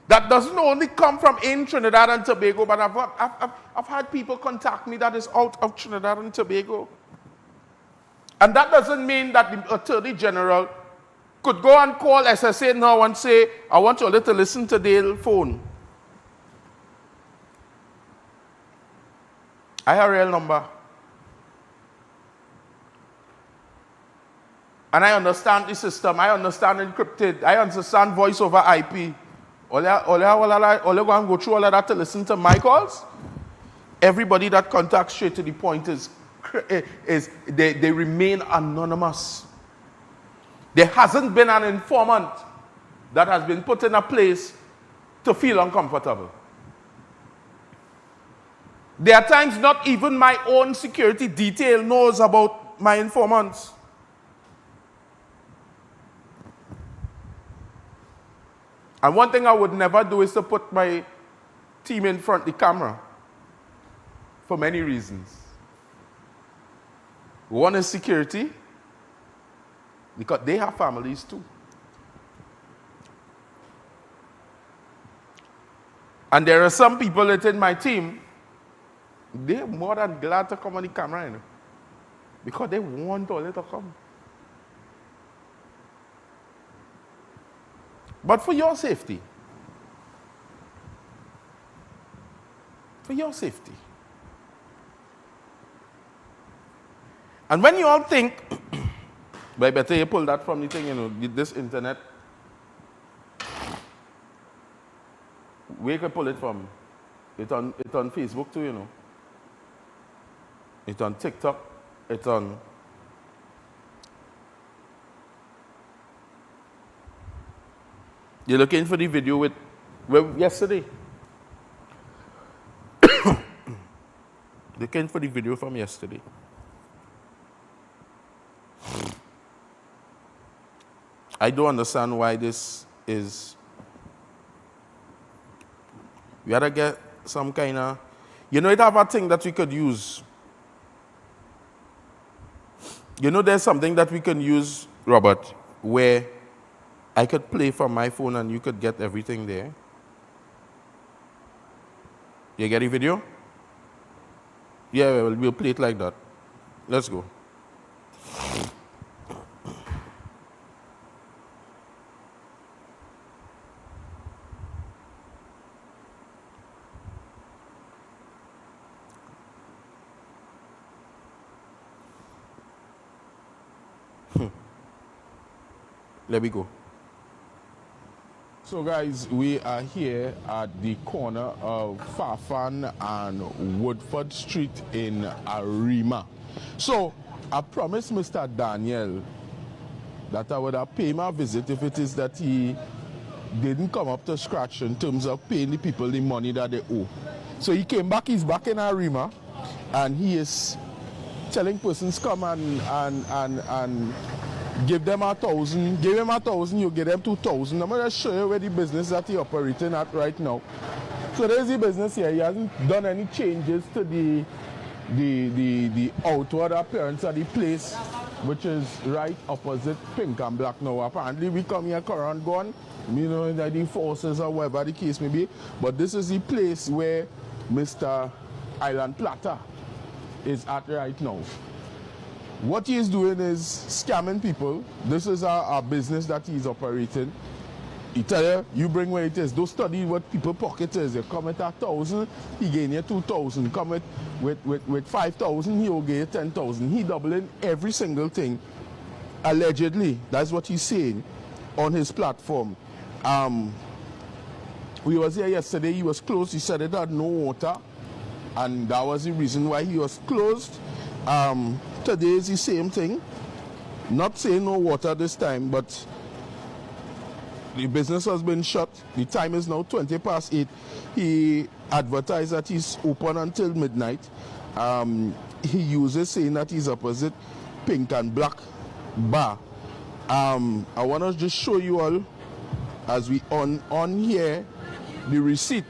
that doesn't only come from in Trinidad and Tobago, but I've had people contact me that is out of Trinidad and Tobago. And that doesn't mean that the Attorney General could go and call SSA now and say, I want you all to listen to their phone. I have a real number. And I understand the system. I understand encrypted. I understand voice over IP. All you go and go through all of that to listen to my calls. Everybody that contacts straight to the point they remain anonymous. There hasn't been an informant that has been put in a place to feel uncomfortable. There are times not even my own security detail knows about my informants. And one thing I would never do is to put my team in front of the camera for many reasons. One is security, because they have families too. And there are some people within my team, they're more than glad to come on the camera, you know, because they want all it to come. But for your safety. For your safety. And when you all think, but better you pull that from the thing, you know, this internet. Where you can pull it from? It's on Facebook too, you know. It's on TikTok. It's on... You're looking for the video yesterday. Looking for the video from yesterday. I don't understand why this is. We gotta get some kind of, you know, it have a thing that we could use. You know, there's something that we can use, Robert, where I could play from my phone and you could get everything there. You get the video? Yeah, we'll play it like that. Let's go. Let me go. So guys, we are here at the corner of Farfan and Woodford Street in Arima. So I promised Mr. Daniel that I would have paid him a visit if it is that he didn't come up to scratch in terms of paying the people the money that they owe. So he came back, he's back in Arima, and he is telling persons come and give them 1,000, give him 1,000, you give them 2,000. I'm going to show you where the business that he's operating at right now. So there's the business here. He hasn't done any changes to the outward appearance of the place. which is right opposite Pink and Black. Now, apparently we come here current gone, you know, that the forces or whatever the case may be, but this is the place where Mr. Island Plata is at right now. What he is doing is scamming people. This is a business that he's operating. He tell you, you bring where it is. Don't study what people pocket is. You come at 1,000, he gain you 2,000. Come with 5,000, he'll give you 10,000. He doubling every single thing. Allegedly, that's what he's saying on his platform. We was here yesterday, he was closed. He said it had no water, and that was the reason why he was closed. Today is the same thing. Not saying no water this time, but the business has been shut. The time is now 20 past 8. He advertised that he's open until midnight. He uses saying that he's opposite Pink and Black bar. I want to just show you all, as we on here, the receipt.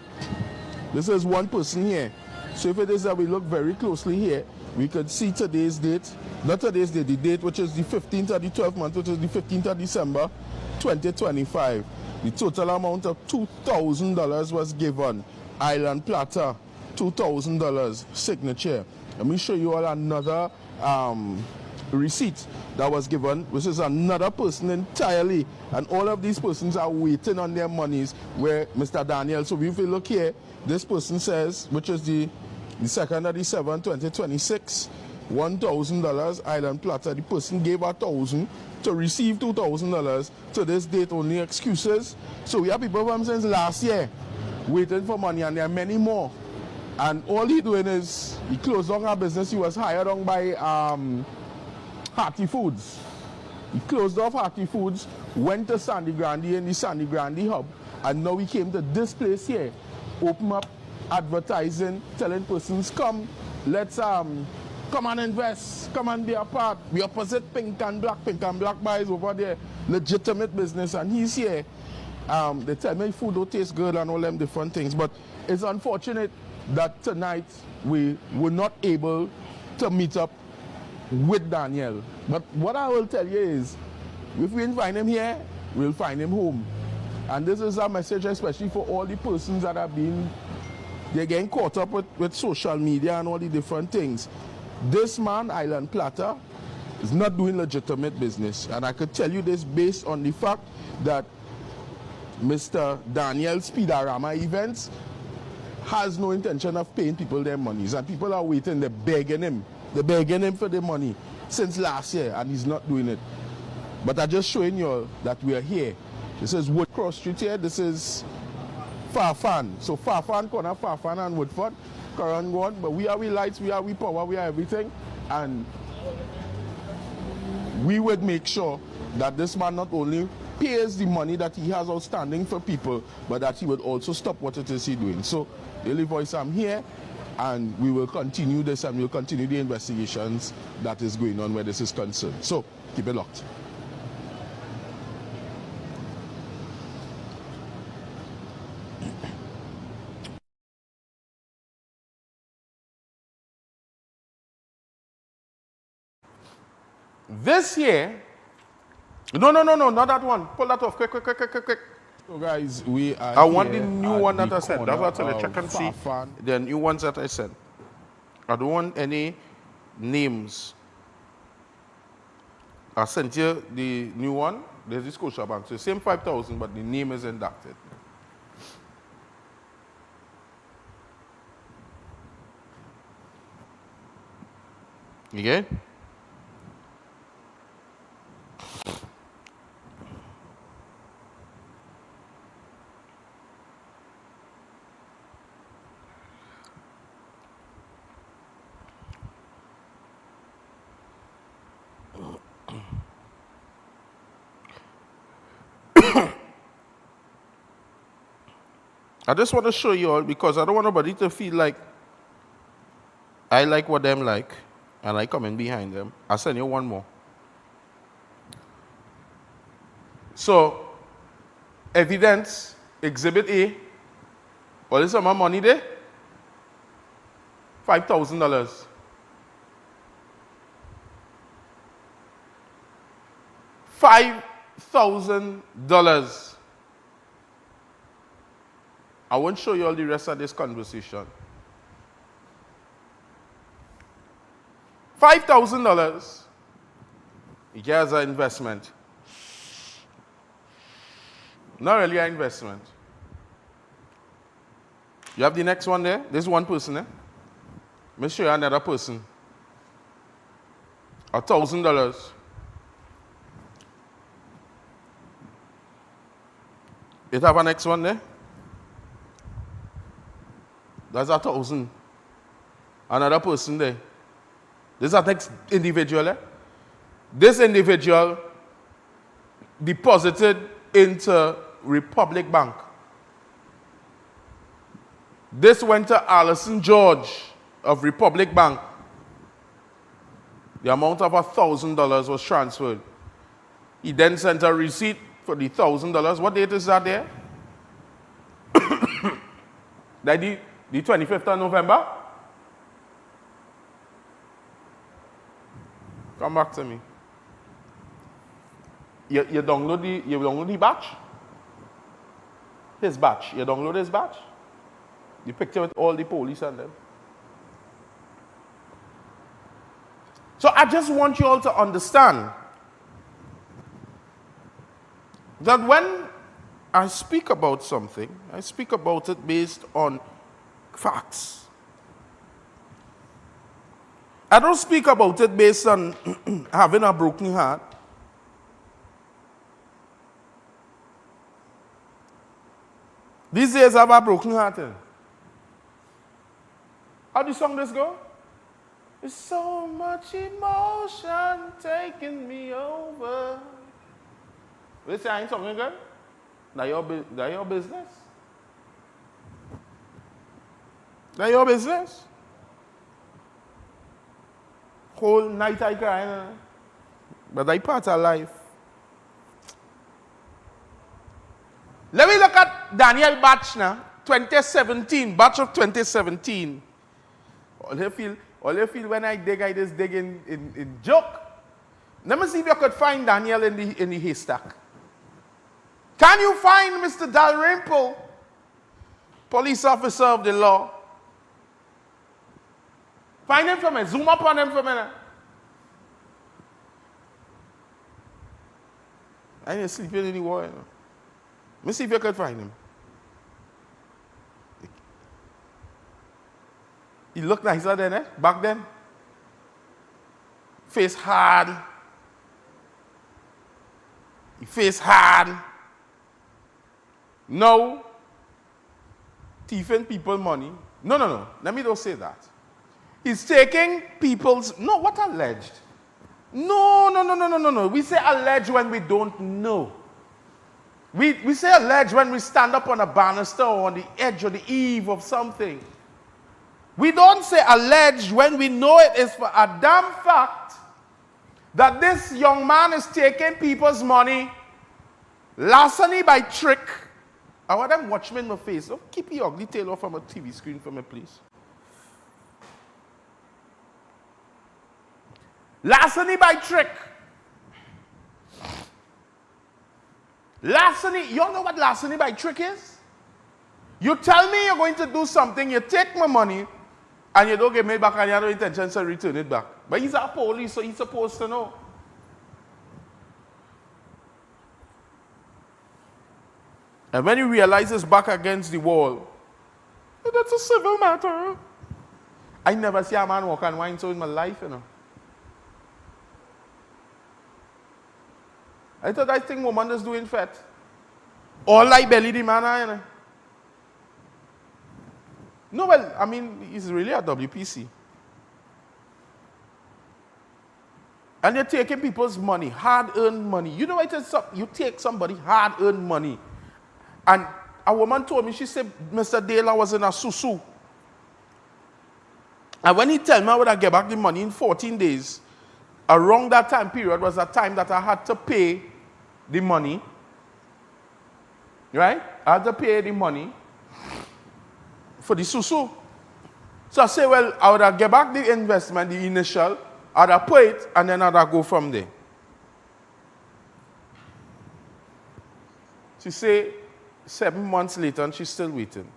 This is one person here. So if it is that we look very closely here, we could see today's date, not today's date, the date which is the 15th of the 12th month, which is the 15th of December, 2025. The total amount of $2,000 was given. Island Plata, $2,000 signature. Let me show you all another receipt that was given, which is another person entirely, and all of these persons are waiting on their monies, where Mr. Daniel. So if you look here, this person says, which is the 2nd of December 2026, $1,000 Island Plata. The person gave $1,000 to receive $2,000. To this date, only excuses. So we have people from since last year waiting for money, and there are many more. And all he doing is he closed down our business. He was hired on by Hearty Foods. He closed off Hearty Foods, went to Sandy Grande in the Sandy Grande hub, and now he came to this place here, open up advertising, telling persons, come, let's come and invest, come and be a part. We opposite Pink and Black. Pink and Black buys over there, legitimate business, and he's here. They tell me food don't taste good and all them different things, but it's unfortunate that tonight we were not able to meet up with Daniel. But what I will tell you is, if we didn't find him here, we'll find him home. And this is a message especially for all the persons that have been, they're getting caught up with social media and all the different things. This man, Island Plata, is not doing legitimate business. And I could tell you this based on the fact that Mr. Daniel Speedarama Events has no intention of paying people their monies. And people are waiting, they're begging him. They're begging him for their money since last year, and he's not doing it. But I'm just showing you all that we are here. This is Wood Cross Street here. This is Farfan. So Farfan, corner Farfan and Woodford, current one. But we are we lights, we are we power, we are everything. And we would make sure that this man not only pays the money that he has outstanding for people, but that he would also stop what it is he's doing. So, Daily Voice, I'm here, and we will continue this, and we'll continue the investigations that is going on where this is concerned. So, keep it locked. This here, no, not that one. Pull that off, quick. So guys, we are I want the here new at one that the I said. That's corner what I tell you. of Check and see Farfan. the new ones that I said. I don't want any names. I sent you the new one. There's the Scotiabank. So same 5,000, but the name is inducted. You get it? I just want to show you all because I don't want nobody to feel like I like what them like and I come in behind them. I'll send you one more. So, evidence, Exhibit A. What is some of my money there? $5,000. $5,000. I won't show you all the rest of this conversation. $5,000. Here's an investment. Not really an investment. You have the next one there? There's one person there. Let me show you another person. $1,000. You have a next one there? That's 1,000. Another person there. This is our next individual there. This individual deposited into Republic Bank. This went to Allison George of Republic Bank. The amount of $1,000 was transferred. He then sent a receipt for the $1,000. What date is that there? That the 25th of November? Come back to me. You download the batch? His batch. You download his batch? The picture with all the police and them. So I just want you all to understand that when I speak about something, I speak about it based on facts. I don't speak about it based on having a broken heart. These days I have a broken heart. How do the song this go? There's so much emotion taking me over. This ain't song again? That your business? That your business? Whole night I cry, but I part of life. Let me look at Daniel Batch now, 2017, batch of 2017. All you feel when I just dig in joke. Let me see if you could find Daniel in the haystack. Can you find Mr. Dalrymple, police officer of the law? Find him for me. Zoom up on him for me. I ain't sleeping in the wall. Let me see if you could find him. He looked nicer then, back then. Face hard. He face hard. No. Thieving people money. No. Let me don't say that. He's taking people's... No, what alleged? No. We say alleged when we don't know. We say alleged when we stand up on a banister or on the edge or the eve of something. We don't say alleged when we know it is for a damn fact that this young man is taking people's money, larceny by trick. I want them watch me in my face. Don't keep your ugly tail off from a TV screen for me, please. Larceny by trick. Larceny, you all know what larceny by trick is? You tell me you're going to do something, you take my money, and you don't give me back, and you have no intention to return it back. But he's a police, so he's supposed to know. And when he realizes back against the wall, that's a civil matter. I never see a man walk and whine so in my life, you know. I thought I think woman is doing fat. All like belly the man, you know. No, well, I mean, he's really a WPC. And you're taking people's money, hard-earned money. You know, you take somebody hard-earned money. And a woman told me, she said, Mr. Dela was in a susu. And when he told me I would get back the money in 14 days, around that time period was a time that I had to pay the money. Right? I had to pay the money for the susu. So I say, well, I would get back the investment, the initial, I'd put it, and then I'd go from there. She say 7 months later and she's still waiting.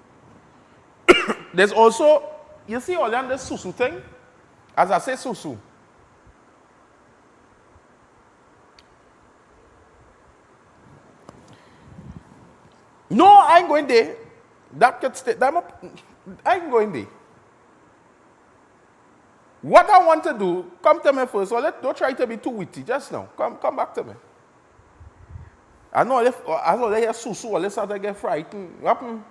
There's also, you see all that this susu thing? As I say susu. No, I ain't going there. That could stay. I ain't going there. What I want to do, come to me first. Don't try to be too witty just now. Come back to me. I know as I hear susu, all this start to get frightened. What happened?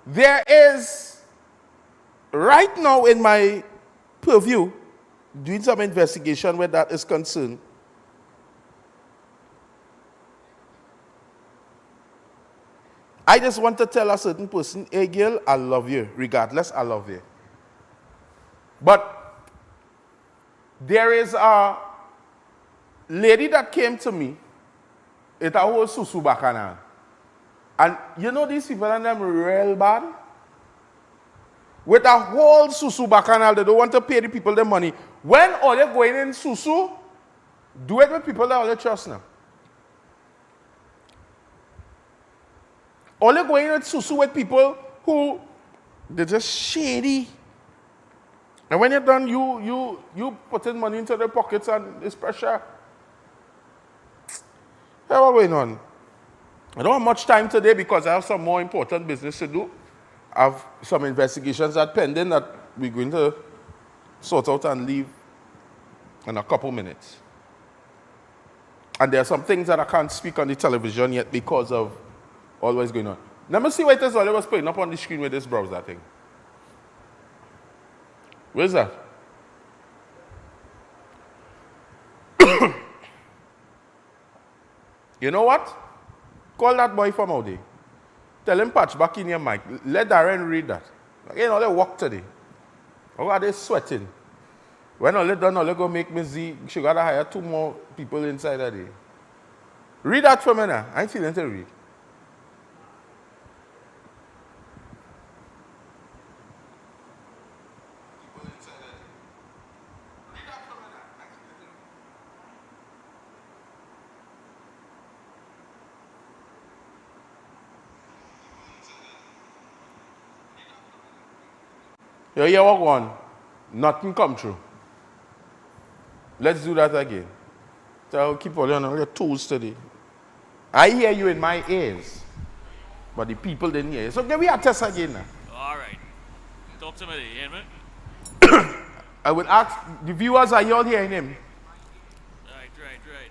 There is, right now in my purview, doing some investigation where that is concerned. I just want to tell a certain person, hey girl, I love you. Regardless, I love you. But there is a lady that came to me. It's a whole susu bacchanal. And you know these people and them real bad? With a whole susu bacchanal, they don't want to pay the people the money. When all they're going in susu, do it with people that all they trust now. Only going with susu with people who they're just shady. And when you're done, you put in money into their pockets and it's pressure. Hey, what's going on? I don't have much time today because I have some more important business to do. I have some investigations that pending that we're going to sort out and leave in a couple minutes. And there are some things that I can't speak on the television yet because of always going on. Let me see what it is all I was putting up on the screen with this browser thing. Where's that? You know what? Call that boy from out there. Tell him patch back in your mic. Let Darren read that. You know, they walk today. How are they sweating? When all they done, all they go make me see, she got to hire 2 more people inside of there. Read that for me now. I ain't feeling to read. You hear what one? Nothing come true. Let's do that again. So keep on your toes today. I hear you in my ears, but the people didn't hear you. So give me a test again now. All right. Talk to me, Henry. I would ask the viewers, are you all hearing him? Right.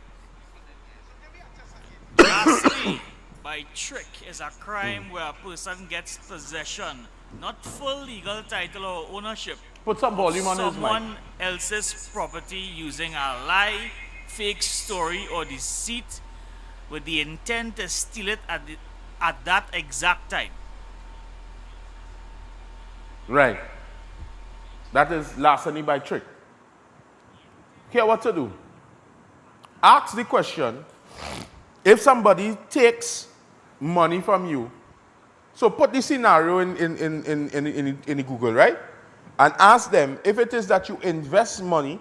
Lastly, by trick is a crime where a person gets possession, not full legal title or ownership, Put some volume on his mic. someone else's property using a lie, fake story, or deceit with the intent to steal it at that exact time. Right. That is larceny by trick. Here, what to do? Ask the question, if somebody takes money from you, so put the scenario in Google, right? And ask them, if it is that you invest money,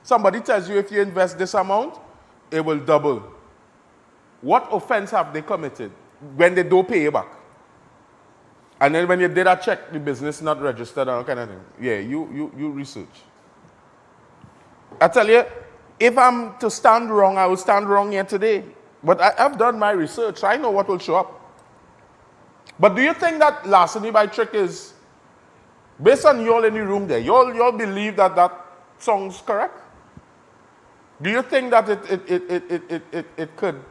somebody tells you if you invest this amount, it will double. What offense have they committed when they don't pay you back? And then when you did a check, the business not registered and all kind of thing. Yeah, you research. I tell you, if I'm to stand wrong, I will stand wrong here today. But I've done my research. I know what will show up. But do you think that larceny by trick is, based on you all in the room there, you all believe that that sounds correct? Do you think that it could,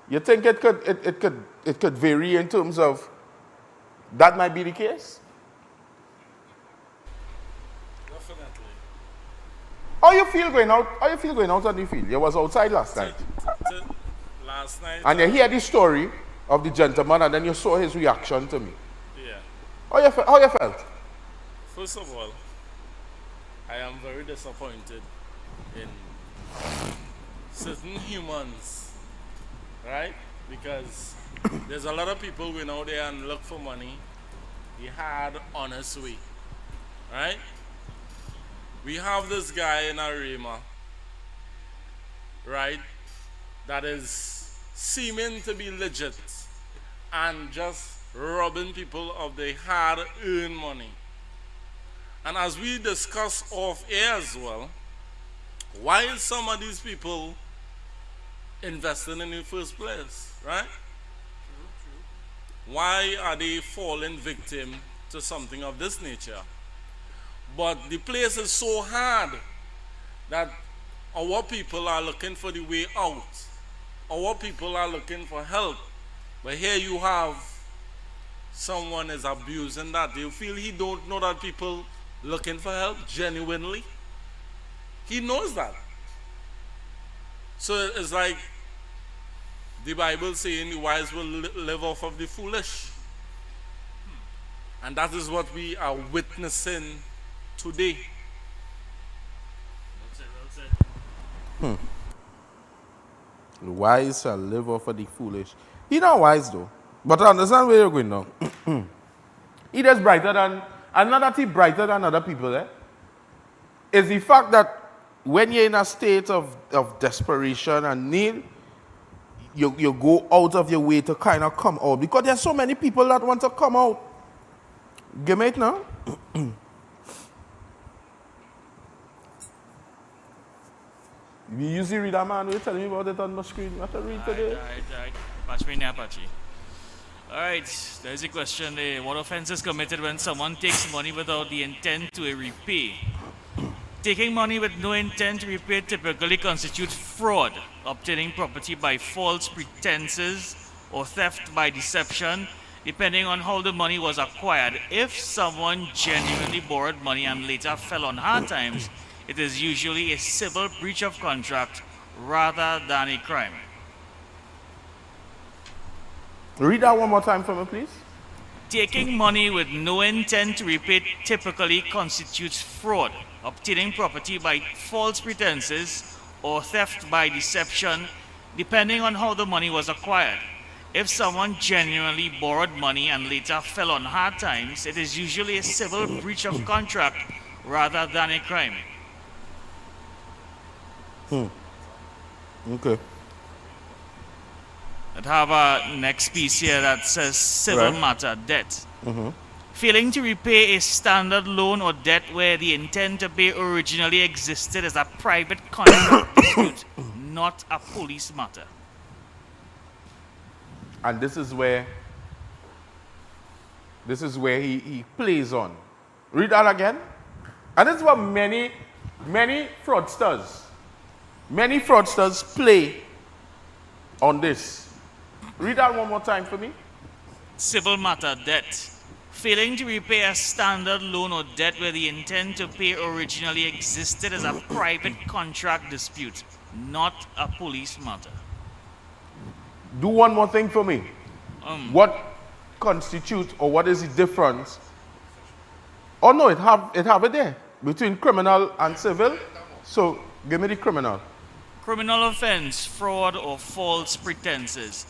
you think it could vary in terms of that might be the case? Definitely. How you feel going out on the field? You was outside last night. Last night. And you hear the story of the gentleman and then you saw his reaction to me. Yeah. How you felt? First of all, I am very disappointed in certain humans, right? Because there's a lot of people going out there and look for money the hard, honest way, right? We have this guy in Arima right, that is seeming to be legit and just robbing people of their hard-earned money. And as we discuss off air as well, why is some of these people investing in the first place, right? Why are they falling victim to something of this nature? But the place is so hard that our people are looking for the way out. Our people are looking for help. But here you have someone is abusing that. You feel he don't know that people looking for help genuinely? He knows that. So it's like the Bible saying the wise will live off of the foolish. And that is what we are witnessing today. The wise shall live off of the foolish. He not wise though. But I understand where you're going now. He is brighter than, another thing brighter than other people, is the fact that when you're in a state of desperation and need, you go out of your way to kind of come out. Because there's so many people that want to come out. Give me it now. You usually read that man, you're telling me about it on the screen. What to read today? Right. Patch me now, Patchy. Alright, there's a question there. What offense is committed when someone takes money without the intent to repay? Taking money with no intent to repay typically constitutes fraud, obtaining property by false pretenses, or theft by deception, depending on how the money was acquired. If someone genuinely borrowed money and later fell on hard times, it is usually a civil breach of contract rather than a crime. Read that one more time for me, please. Taking money with no intent to repay typically constitutes fraud, obtaining property by false pretenses, or theft by deception, depending on how the money was acquired. If someone genuinely borrowed money and later fell on hard times, it is usually a civil breach of contract rather than a crime. Okay. I'd have a next piece here that says civil Right. matter debt. Failing to repay a standard loan or debt where the intent to pay originally existed is a private contract dispute, not a police matter. And this is where he plays on. Read that again. And this is what many fraudsters play on this. Read that one more time for me. Civil matter debt. Failing to repay a standard loan or debt where the intent to pay originally existed is a private contract dispute, not a police matter. Do one more thing for me. What constitutes or what is the difference? Oh no, it have it there between criminal and civil. So give me the criminal. Criminal offense, fraud or false pretenses.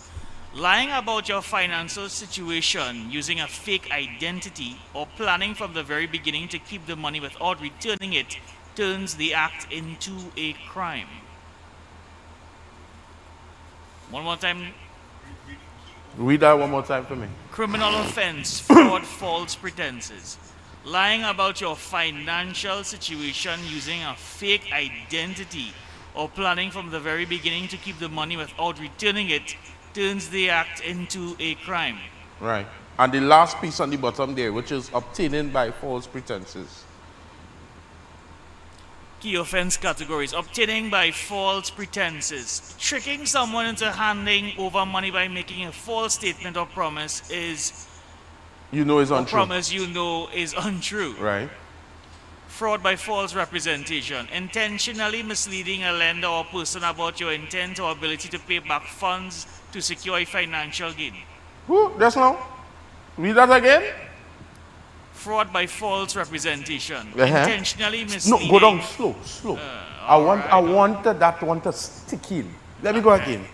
Lying about your financial situation using a fake identity or planning from the very beginning to keep the money without returning it turns the act into a crime. One more time. Read that one more time for me. Criminal offense, fraud, false pretenses. Lying about your financial situation using a fake identity or planning from the very beginning to keep the money without returning it turns the act into a crime. Right. And the last piece on the bottom there, which is obtaining by false pretenses. Key offense categories. Obtaining by false pretenses. Tricking someone into handing over money by making a false statement or promise is You know it's a untrue. promise you know is untrue. Right. Fraud by false representation. Intentionally misleading a lender or person about your intent or ability to pay back funds to secure a financial gain. Who? Just now? Read that again? Fraud by false representation. Uh-huh. Intentionally No, misleading. go down slow. I want that one to stick in. Let me go again.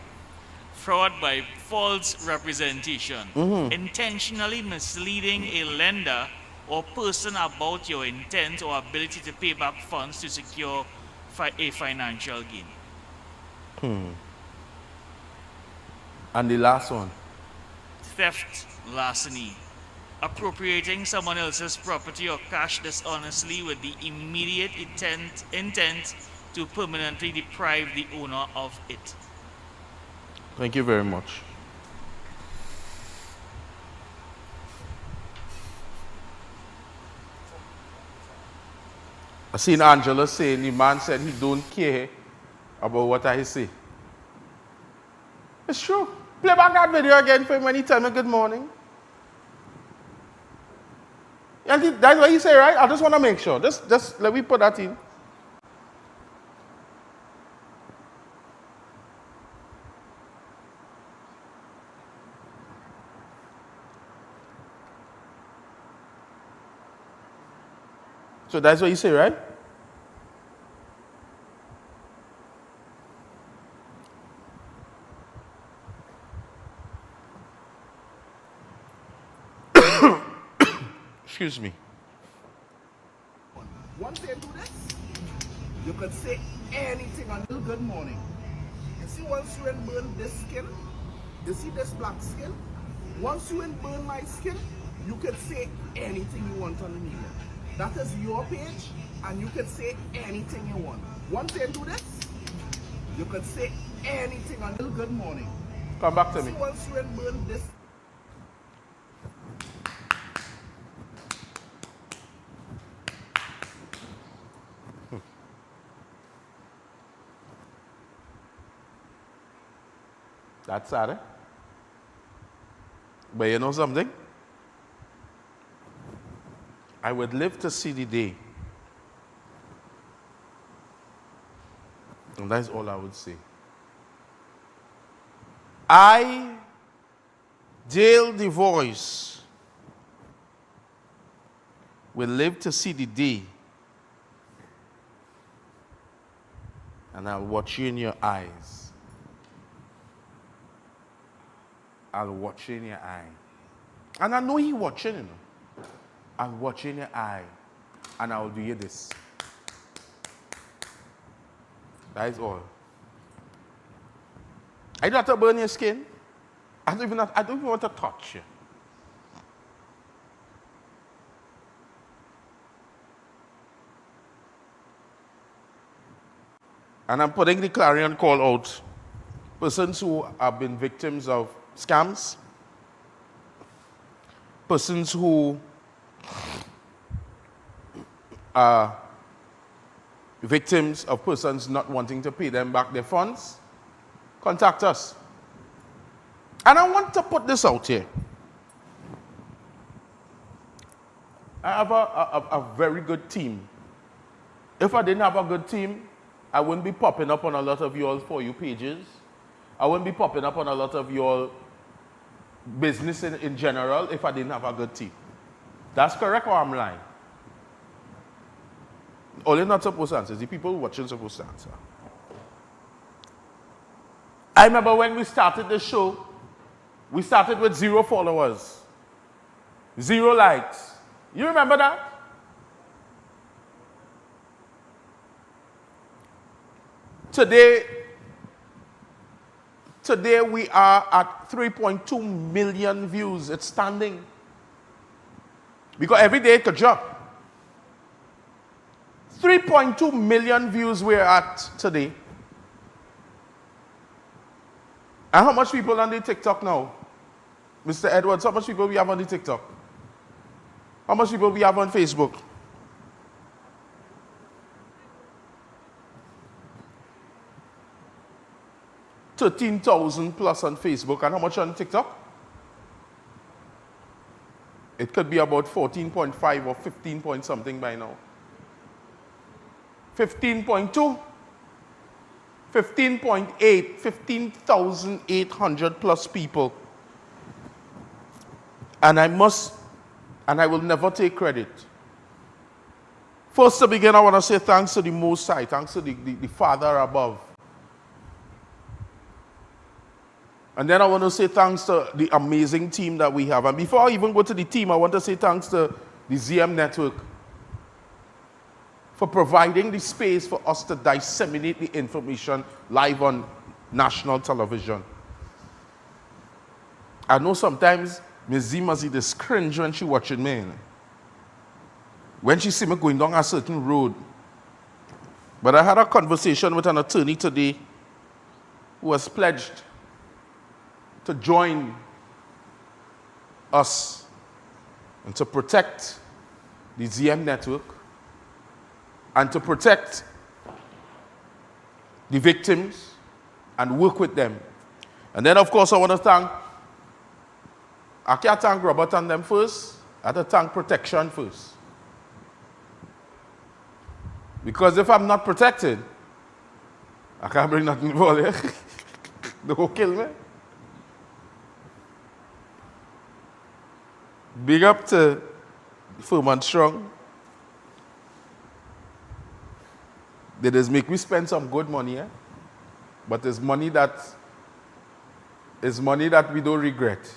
Fraud by false representation. Intentionally misleading a lender or person about your intent or ability to pay back funds to secure a financial gain. And the last one. Theft, larceny. Appropriating someone else's property or cash dishonestly with the immediate intent to permanently deprive the owner of it. Thank you very much. I seen Angela saying the man said he don't care about what I say. It's true. Play back that video again for him when he tell me good morning. And that's what he say, right? I just want to make sure. Just let me put that in. So that's what you say, right? Excuse me. Once they do this, you can say anything until good morning. You see, once you burn this skin, you see this black skin? Once you burn my skin, you can say anything you want on the media. That is your page, and you can say anything you want. Once they do this, you can say anything until good morning. Come back to me. See, once you burn this. That's sad, eh? But you know something? I would live to see the day. And that's all I would say. I, Dale the Voice, will live to see the day. And I'll watch you in your eyes. I'll watch you in your eye. And I know he watching, you know. I'll watch you in your eye. And I'll do you this. That is all. I don't have to burn your skin. I don't even want to touch you. And I'm putting the clarion call out. Persons who have been victims of scams, persons who are victims of persons not wanting to pay them back their funds, contact us. And I want to put this out here. I have a very good team. If I didn't have a good team, I wouldn't be popping up on a lot of your For You pages. I wouldn't be popping up on a lot of your business in general if I didn't have a good team. That's correct or I'm lying? Only not supposed to answer. The people watching supposed to answer. I remember when we started the show, we started with 0 followers, 0 likes. You remember that? Today we are at 3.2 million views. It's standing. Because every day it could drop. 3.2 million views we're at today. And how much people on the TikTok now? Mr. Edwards, how much people we have on the TikTok? How much people we have on Facebook? $13,000 plus on Facebook, and how much on TikTok? It could be about 14.5 or 15 point something by now. 15.2, 15.8, 15,800 plus people. And I will never take credit. First to begin, I want to say thanks to the Most High, thanks to the Father above. And then I want to say thanks to the amazing team that we have. And before I even go to the team, I want to say thanks to the ZM Network for providing the space for us to disseminate the information live on national television. I know sometimes Ms. Z must see the cringe when she watching me. When she see me going down a certain road. But I had a conversation with an attorney today who has pledged to join us and to protect the ZM network and to protect the victims and work with them. And then, of course, I want to thank, I can't thank Robert and them first, I have to thank protection first. Because if I'm not protected, I can't bring nothing for you. They go kill me. Big up to Firm and Strong. They just make me spend some good money, but it's money that we don't regret.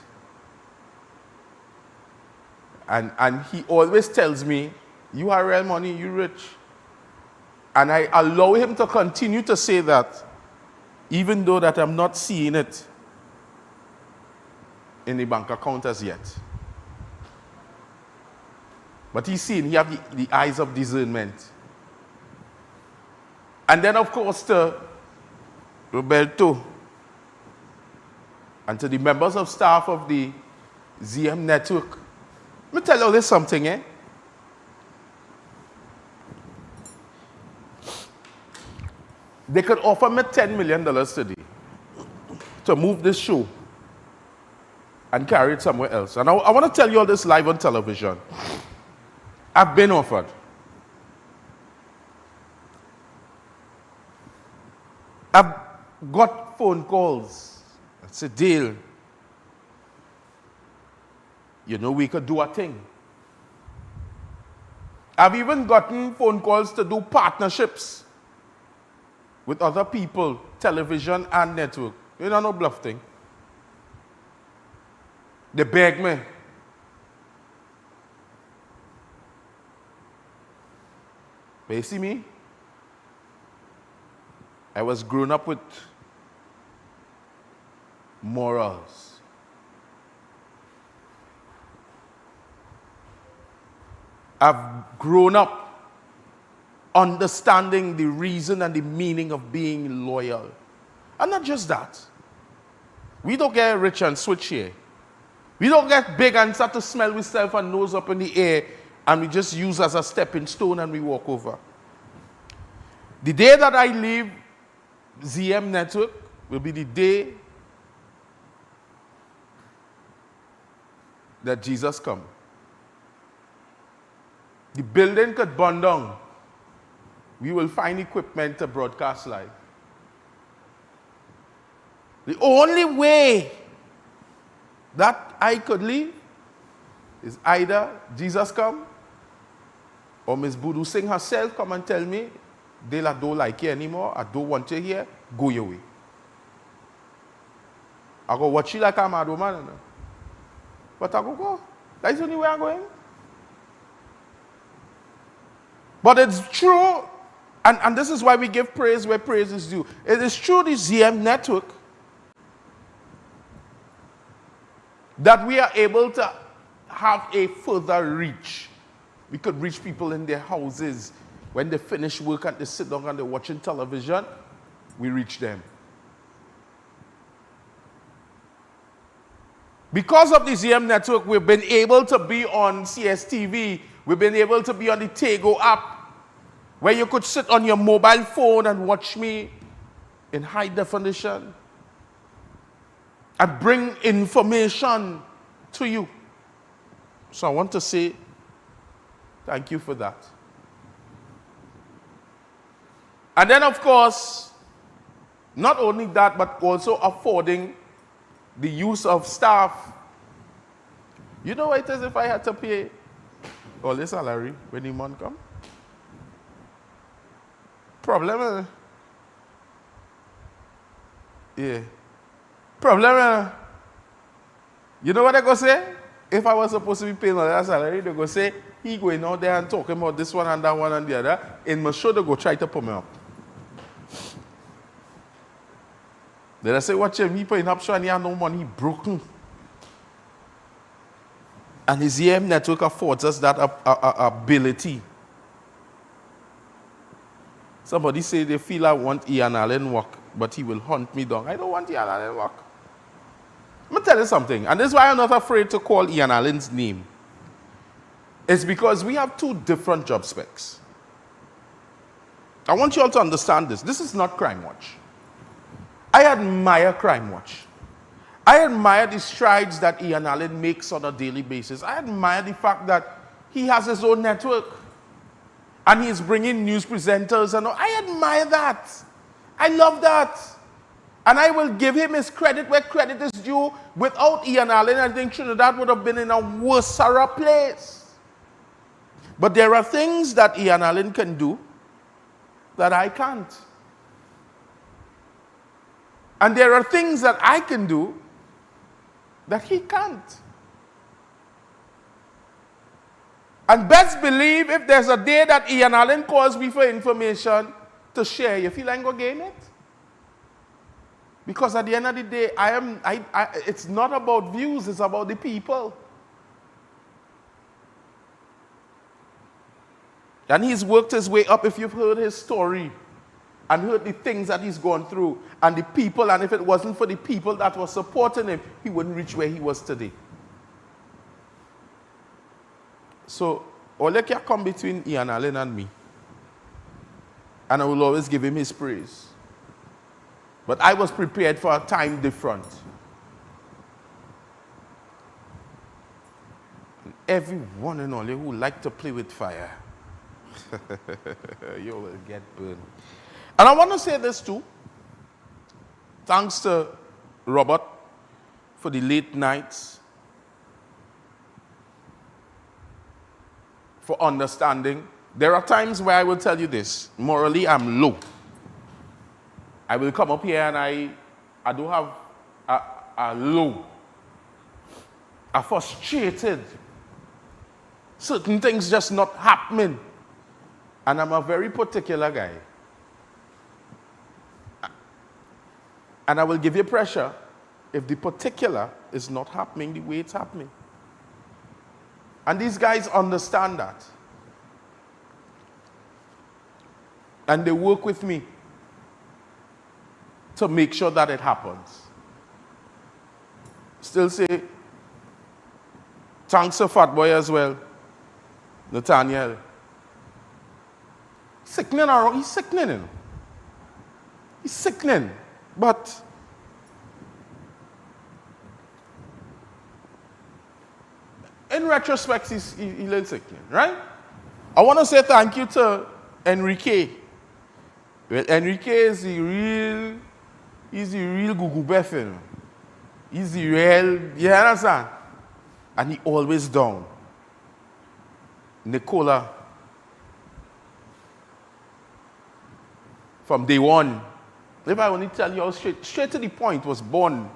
And he always tells me, you are real money, you rich. And I allow him to continue to say that, even though that I'm not seeing it in the bank account as yet. But he's seeing, he has the eyes of discernment. And then, of course, to Roberto and to the members of staff of the ZM network. Let me tell you this something, They could offer me $10 million today to move this show and carry it somewhere else. And I want to tell you all this live on television. I've been offered. I've got phone calls. It's a deal. You know, we could do a thing. I've even gotten phone calls to do partnerships with other people, television and network. You know, no bluff thing. They beg me. But you see me? I was grown up with morals. I've grown up understanding the reason and the meaning of being loyal. And not just that. We don't get rich and switch here. We don't get big and start to smell ourselves and nose up in the air and we just use as a stepping stone and we walk over. The day that I leave ZM Network will be the day that Jesus comes. The building could burn down. We will find equipment to broadcast live. The only way that I could leave is either Jesus come or Ms. Budu Singh herself come and tell me, Dale, I don't like you anymore. I don't want you here. Go your way. I go watch you like a mad woman. But I go. That's the only way I'm going. But it's true. And this is why we give praise where praise is due. It is true, the ZM network, that we are able to have a further reach. We could reach people in their houses. When they finish work and they sit down and they're watching television, we reach them. Because of the ZM network, we've been able to be on CSTV. We've been able to be on the Tego app, where you could sit on your mobile phone and watch me in high definition and bring information to you. So I want to say thank you for that. And then, of course, not only that, but also affording the use of staff. You know what it is if I had to pay all the salary when the month comes? Problem. Yeah. Problem. You know what they go say? If I was supposed to be paying all that salary, they go say, he going out there and talking about this one and that one and the other. In my show, they go try to put me up. Then I say, watch him, he paying up show and he have no money, he broken. And his EM network affords us that ability. Somebody say they feel I want Ian Allen work, but he will hunt me down. I don't want Ian Allen work. Let me tell you something, and this is why I'm not afraid to call Ian Allen's name. It's because we have two different job specs. I want you all to understand this. This is not Crime Watch. I admire Crime Watch. I admire the strides that Ian Allen makes on a daily basis. I admire the fact that he has his own network and he's bringing news presenters and all. I admire that. I love that. And I will give him his credit where credit is due. Without Ian Allen, I think Trinidad would have been in a worse place. But there are things that Ian Allen can do that I can't. And there are things that I can do that he can't. And best believe if there's a day that Ian Allen calls me for information to share, you feel I'm going to gain it? Because at the end of the day, it's not about views, it's about the people. And he's worked his way up. If you've heard his story and heard the things that he's gone through and the people, and if it wasn't for the people that were supporting him, he wouldn't reach where he was today. So, Ole can come between Ian Allen and me. And I will always give him his praise. But I was prepared for a time different. And everyone and all who like to play with fire, you will get burned. And I want to say this too. Thanks to Robert for the late nights, for understanding. There are times where I will tell you this. Morally, I'm low. I will come up here and I do have a low, a frustrated, certain things just not happening. And I'm a very particular guy. And I will give you pressure if the particular is not happening the way it's happening. And these guys understand that. And they work with me to make sure that it happens. Still say, thanks to Fat Boy as well, Nathaniel. Sickening around, he's sickening. You know. He's sickening. But in retrospect, he's little sickening, right? I want to say thank you to Enrique. Well, Enrique is the real Gugu Beffin. He's the real, you understand? And he always down. Nicola, from day one, if I only tell you how straight to the point, was born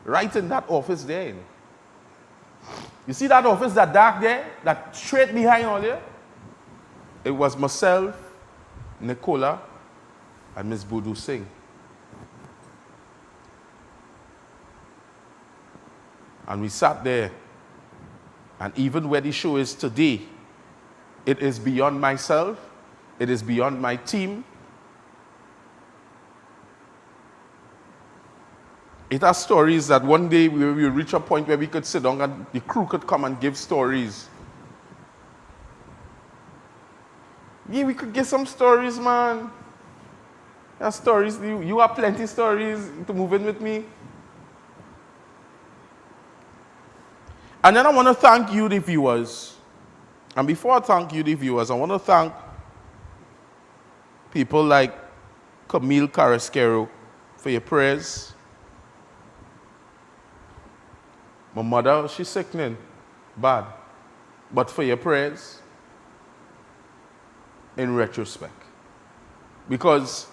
right in that office there. You know. You see that office, that dark there, that straight behind all there? It was myself, Nicola, and Miss Budu Singh. And we sat there, and even where the show is today, it is beyond myself, it is beyond my team. It has stories that one day we will reach a point where we could sit down and the crew could come and give stories. Yeah, we could get some stories, man. There are stories. You have plenty of stories to move in with me. And then I want to thank you, the viewers. And before I thank you, the viewers, I want to thank people like Camille Carrasquero for your prayers. My mother, she's sickening, bad. But for your prayers, in retrospect. Because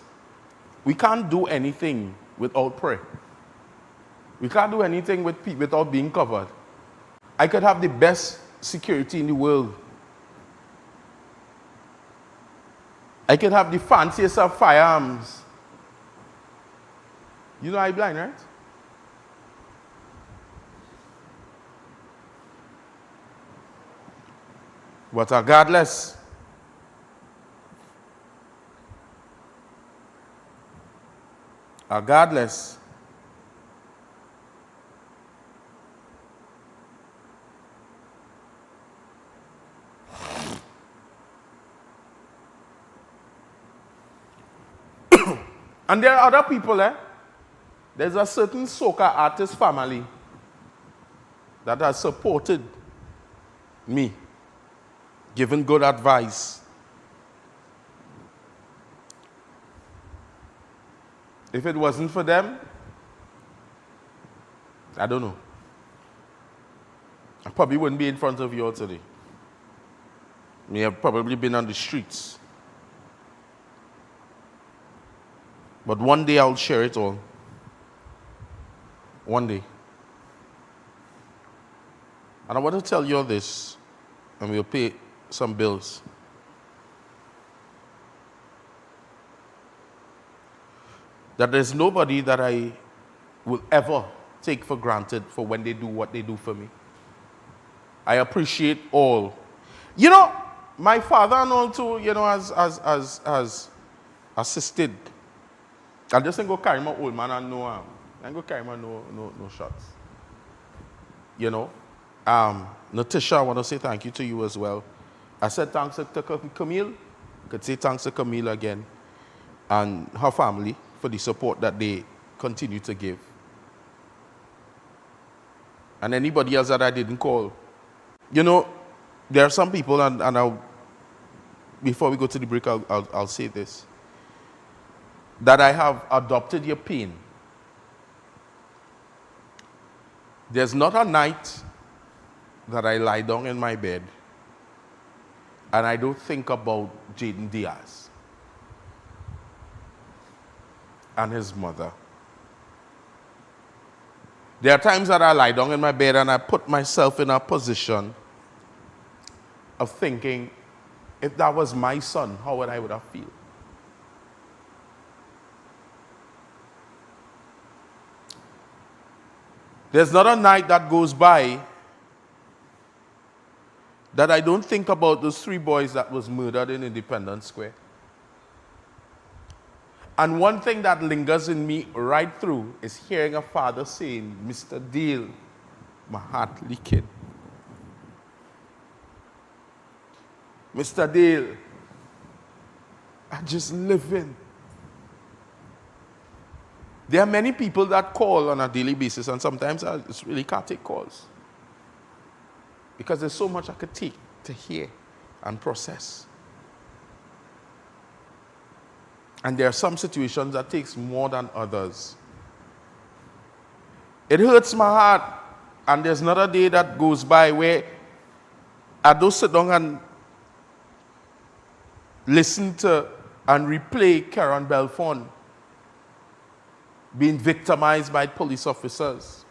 we can't do anything without prayer. We can't do anything without being covered. I could have the best security in the world. I could have the fanciest of firearms. You know I blind, right? But regardless, regardless, and there are other people, There's a certain soca artist family that has supported me, given good advice. If it wasn't for them, I don't know. I probably wouldn't be in front of you all today. May have probably been on the streets. But one day I'll share it all. One day. And I want to tell you all this, and we'll pay some bills. That there's nobody that I will ever take for granted for when they do what they do for me. I appreciate all. You know, my father and all too, has assisted. I just ain't go carry my old man and I ain't go carry my no shots. You know? Natisha, I want to say thank you to you as well. I said thanks to Camille. I could say thanks to Camille again and her family for the support that they continue to give. And anybody else that I didn't call. You know, there are some people, and I'll, before we go to the break, I'll say this, that I have adopted your pain. There's not a night that I lie down in my bed and I don't think about Jaden Diaz and his mother. There are times that I lie down in my bed and I put myself in a position of thinking, if that was my son, how would I have feel? There's not a night that goes by that I don't think about those 3 boys that was murdered in Independence Square. And one thing that lingers in me right through is hearing a father saying, Mr. Dale, my heart leaking. Mr. Dale, I just living. There are many people that call on a daily basis, and sometimes I just really can't take calls. Because there's so much I could take to hear and process. And there are some situations that takes more than others. It hurts my heart, and there's not a day that goes by where I don't sit down and listen to and replay Karen Belfon being victimized by police officers.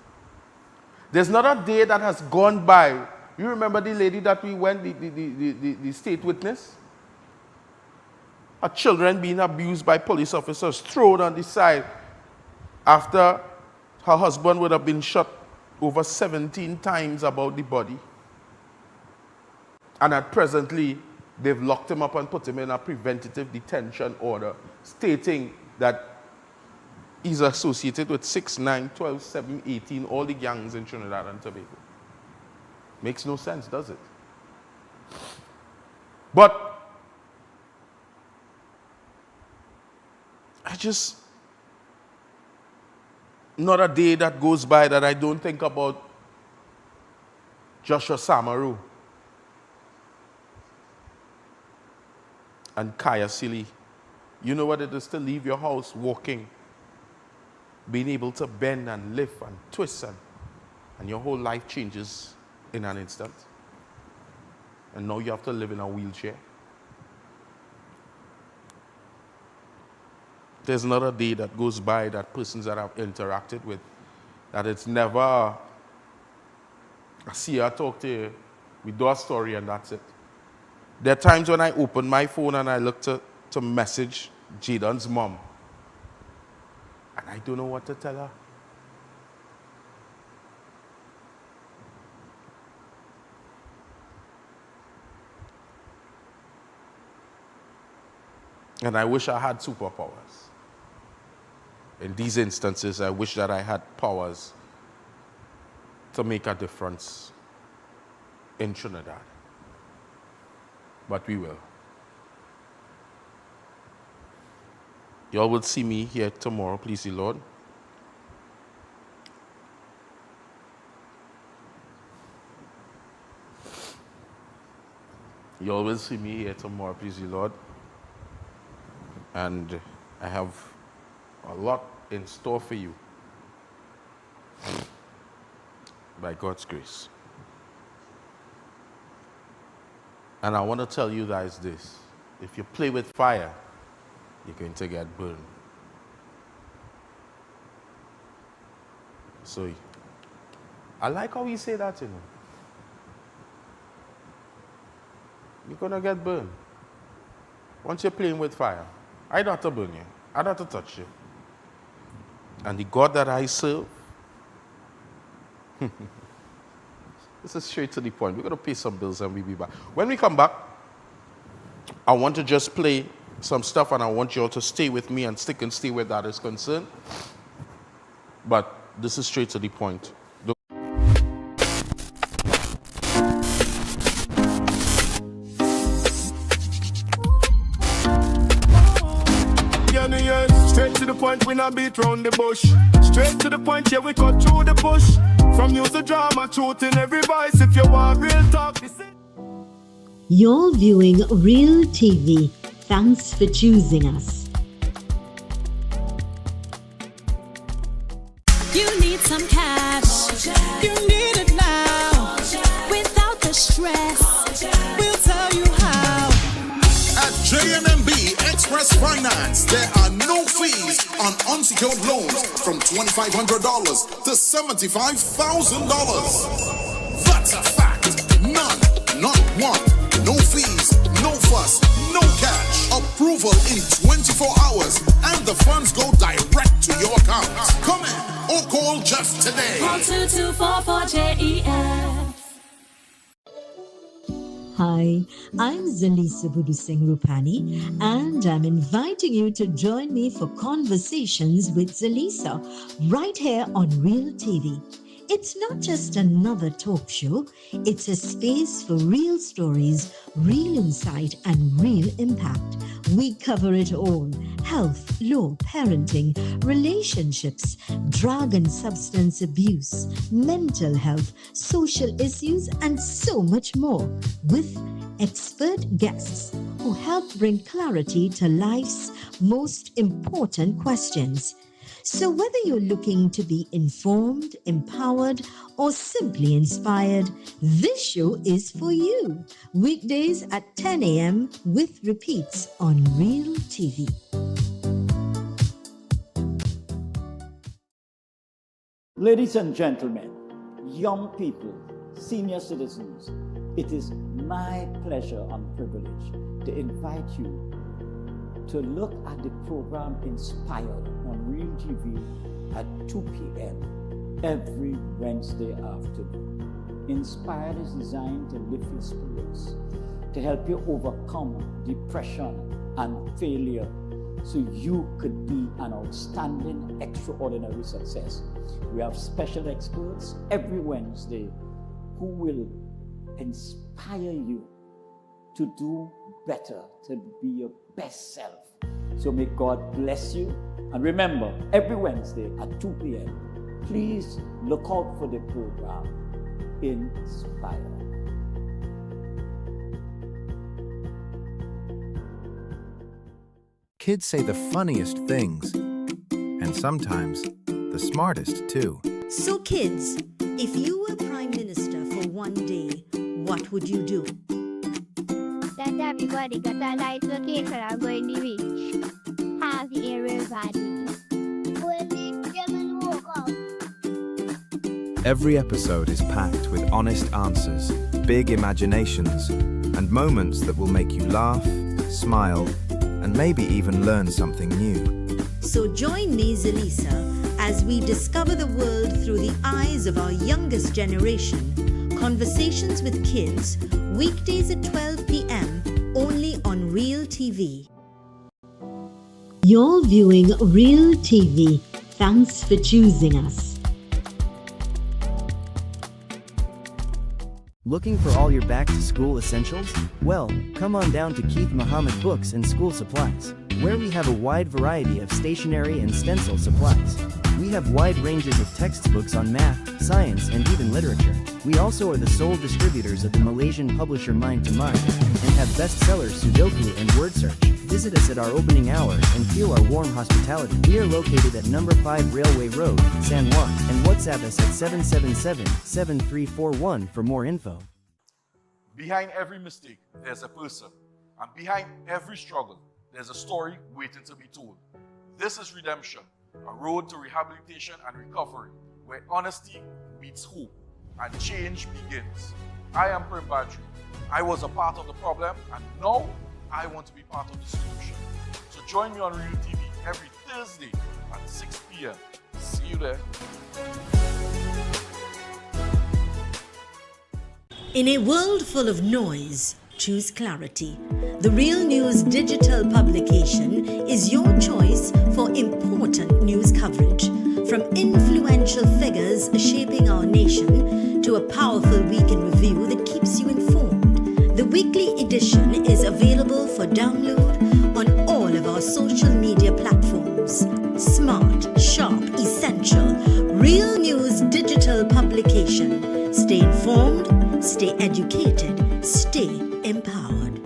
There's not a day that has gone by. You remember the lady that we went, the state witness? Her children being abused by police officers, thrown on the side after her husband would have been shot over 17 times about the body. And at presently, they've locked him up and put him in a preventative detention order, stating that he's associated with 6, 9, 12, 7, 18, all the gangs in Trinidad and Tobago. Makes no sense, does it? But not a day that goes by that I don't think about Joshua Samaru and Kaya Silly. You know what it is to leave your house walking, being able to bend and lift and twist, and your whole life changes in an instant. And now you have to live in a wheelchair. There's not a day that goes by that persons that I've interacted with, that it's never, I see her, I talk to you, we do a story and that's it. There are times when I open my phone and I look to message Jaden's mom. I And I don't know what to tell her. And I wish I had superpowers. In these instances, I wish that I had powers to make a difference in Trinidad. But we will. You all will see me here tomorrow, please the Lord. You all will see me here tomorrow, please the Lord. And I have a lot in store for you. By God's grace. And I want to tell you guys this. If you play with fire, you're going to get burned. So, I like how you say that, you know. You're going to get burned. Once you're playing with fire, I don't have to burn you. I don't have to touch you. And the God that I serve, this is straight to the point. We're going to pay some bills and we'll be back. When we come back, I want to just play some stuff and I want you all to stay with me and stick and stay where that is concerned. But this is straight to the point. Straight to the point, we not beat round the bush. Straight to the point, yeah, we cut through the bush. From news to drama, truth in every voice. If you want real talk, this is... You're viewing Real TV. Thanks for choosing us. You need some cash. You need it now. Without the stress, we'll tell you how. At JNMB Express Finance, there are no fees on unsecured loans from $2,500 to $75,000. That's a fact. None, not one. No fees, no fuss, no cash. Approval in 24 hours, and the funds go direct to your account. Come in or call Jeff today. Call 2244-JEF. Hi, I'm Zalisa Budu Singh Rupani, and I'm inviting you to join me for Conversations with Zalisa right here on Real TV. It's not just another talk show, it's a space for real stories, real insight, and real impact. We cover it all: health, law, parenting, relationships, drug and substance abuse, mental health, social issues, and so much more, with expert guests who help bring clarity to life's most important questions. So whether you're looking to be informed, empowered, or simply inspired, this show is for you. Weekdays at 10 a.m. with repeats on Real TV. Ladies and gentlemen, young people, senior citizens, it is my pleasure and privilege to invite you to look at the program Inspired on Real TV at 2 p.m. every Wednesday afternoon. Inspired is designed to lift your spirits, to help you overcome depression and failure so you could be an outstanding, extraordinary success. We have special experts every Wednesday who will inspire you to do better, to be your best self. So may God bless you. And remember, every Wednesday at 2 p.m., please look out for the program Inspire. Kids say the funniest things, and sometimes the smartest too. So kids, if you were Prime Minister for one day, what would you do? That everybody got a nice vacation and go in the beach. Happy everybody. When they come and walk out. Every episode is packed with honest answers, big imaginations, and moments that will make you laugh, smile, and maybe even learn something new. So join me, Zelisa, as we discover the world through the eyes of our youngest generation. Conversations with Kids, weekdays at 12 p.m. only on Real TV. You're viewing Real TV. Thanks for choosing us. Looking for all your back-to-school essentials? Well, come on down to Keith Muhammad Books and School Supplies, where we have a wide variety of stationery and stencil supplies. We have wide ranges of textbooks on math, science, and even literature. We also are the sole distributors of the Malaysian publisher Mind to Mind, and have bestsellers Sudoku and Word Search. Visit us at our opening hours and feel our warm hospitality. We are located at number 5 Railway Road, San Juan, and WhatsApp us at 777-7341 for more info. Behind every mistake, there's a person. And behind every struggle, there's a story waiting to be told. This is Redemption, a road to rehabilitation and recovery, where honesty meets hope and change begins. I am Prem Badri. I was a part of the problem, and now I want to be part of the solution. So join me on Real TV every Thursday at 6 p.m. See you there. In a world full of noise, choose clarity. The Real News digital publication is your choice for important news coverage. From influential figures shaping our nation to a powerful week in review that keeps you informed. The weekly edition is available for download on all of our social media platforms. Smart, sharp, essential, Real News digital publication. Stay informed, stay educated, stay empowered.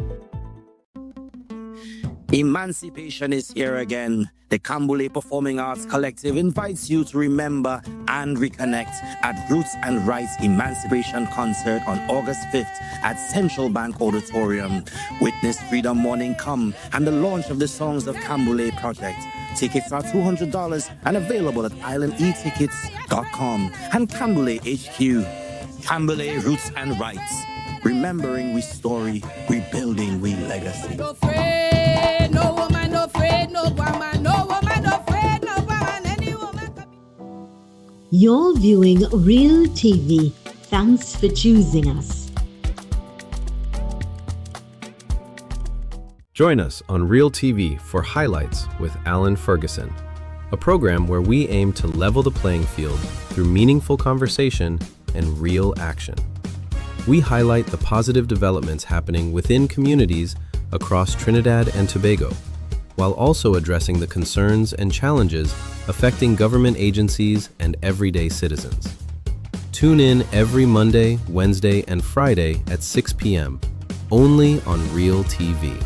Emancipation is here again. The Kambule Performing Arts Collective invites you to remember and reconnect at Roots and Rights Emancipation Concert on August 5th at Central Bank Auditorium. Witness Freedom Morning Come and the launch of the Songs of Kambule project. Tickets are $200 and available at islandetickets.com and Kambule HQ. Kambule Roots and Rights. Remembering we story, rebuilding we legacy. No afraid, no woman, no afraid, no woman, no woman, no afraid, no woman, any woman. You're viewing Real TV. Thanks for choosing us. Join us on Real TV for Highlights with Alan Ferguson, a program where we aim to level the playing field through meaningful conversation and real action. We highlight the positive developments happening within communities across Trinidad and Tobago, while also addressing the concerns and challenges affecting government agencies and everyday citizens. Tune in every Monday, Wednesday, and Friday at 6 p.m., only on Real TV.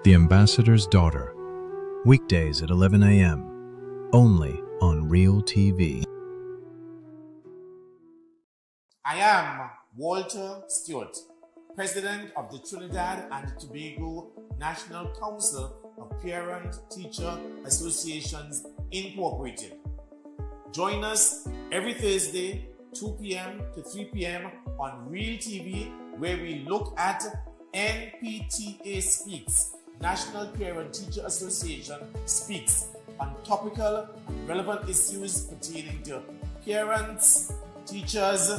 The Ambassador's Daughter, weekdays at 11 a.m., only on Real TV. I am Walter Stewart, President of the Trinidad and Tobago National Council of Parent-Teacher Associations Incorporated. Join us every Thursday, 2 p.m. to 3 p.m. on Real TV, where we look at NPTA Speaks, National Parent-Teacher Association Speaks, on topical and relevant issues pertaining to parents, teachers,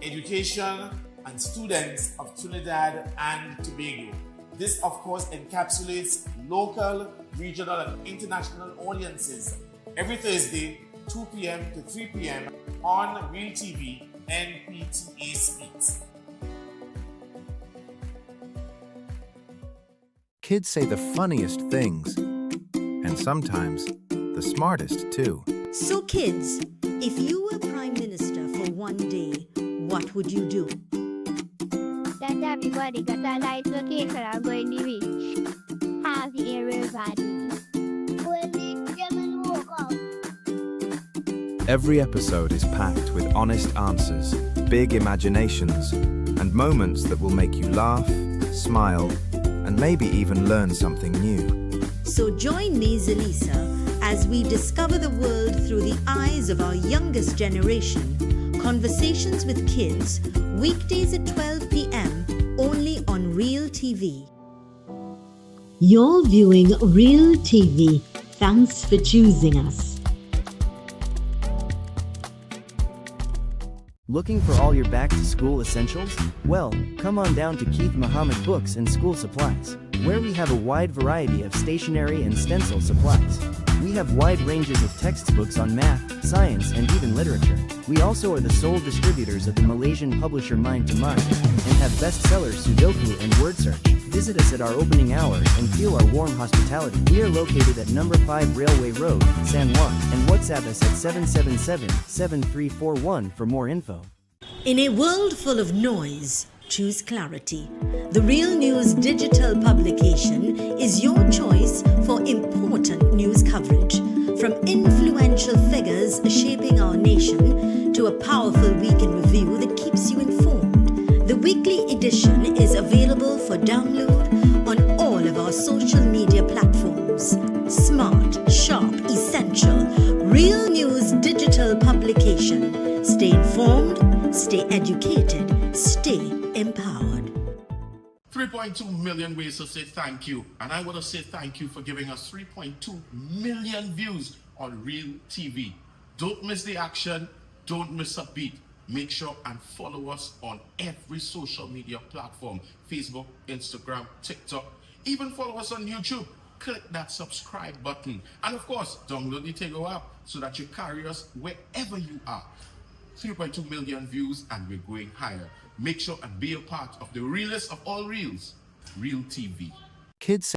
education, and students of Trinidad and Tobago. This, of course, encapsulates local, regional, and international audiences every Thursday, 2 p.m. to 3 p.m. on Real TV, NPTA Speaks. Kids say the funniest things, and sometimes the smartest too. So kids, if you were Prime Minister for one day, what would you do? That everybody got a light location I'm going to reach. Have the aerial body. Well, Every episode is packed with honest answers, big imaginations, and moments that will make you laugh, smile, and maybe even learn something new. So join me, Zelisa, as we discover the world through the eyes of our youngest generation. Conversations with Kids, weekdays at 12 p.m, only on Real TV. You're viewing Real TV. Thanks for choosing us. Looking for all your back-to-school essentials? Well, come on down to Keith Muhammad Books and School Supplies, where we have a wide variety of stationery and stencil supplies. We have wide ranges of textbooks on math, science, and even literature. We also are the sole distributors of the Malaysian publisher Mind to Mind, and have bestsellers Sudoku and Word Search. Visit us at our opening hours and feel our warm hospitality. We are located at number 5 Railway Road, San Juan, and WhatsApp us at 777-7341 for more info. In a world full of noise, choose clarity. The Real News digital publication is your choice for important news coverage. From influential figures shaping our nation to a powerful week in review that keeps you informed. The weekly edition is available for download on all of our social media platforms. Smart, sharp, essential, Real News digital publication. Stay informed, stay educated, stay empowered. 3.2 million ways to say thank you. And I want to say thank you for giving us 3.2 million views on Real TV. Don't miss the action. Don't miss a beat. Make sure and follow us on every social media platform. Facebook, Instagram, TikTok. Even follow us on YouTube. Click that subscribe button. And of course, download the Tego app so that you carry us wherever you are. 3.2 million views and we're going higher. Make sure and be a part of the realest of all reels, Real TV. Kids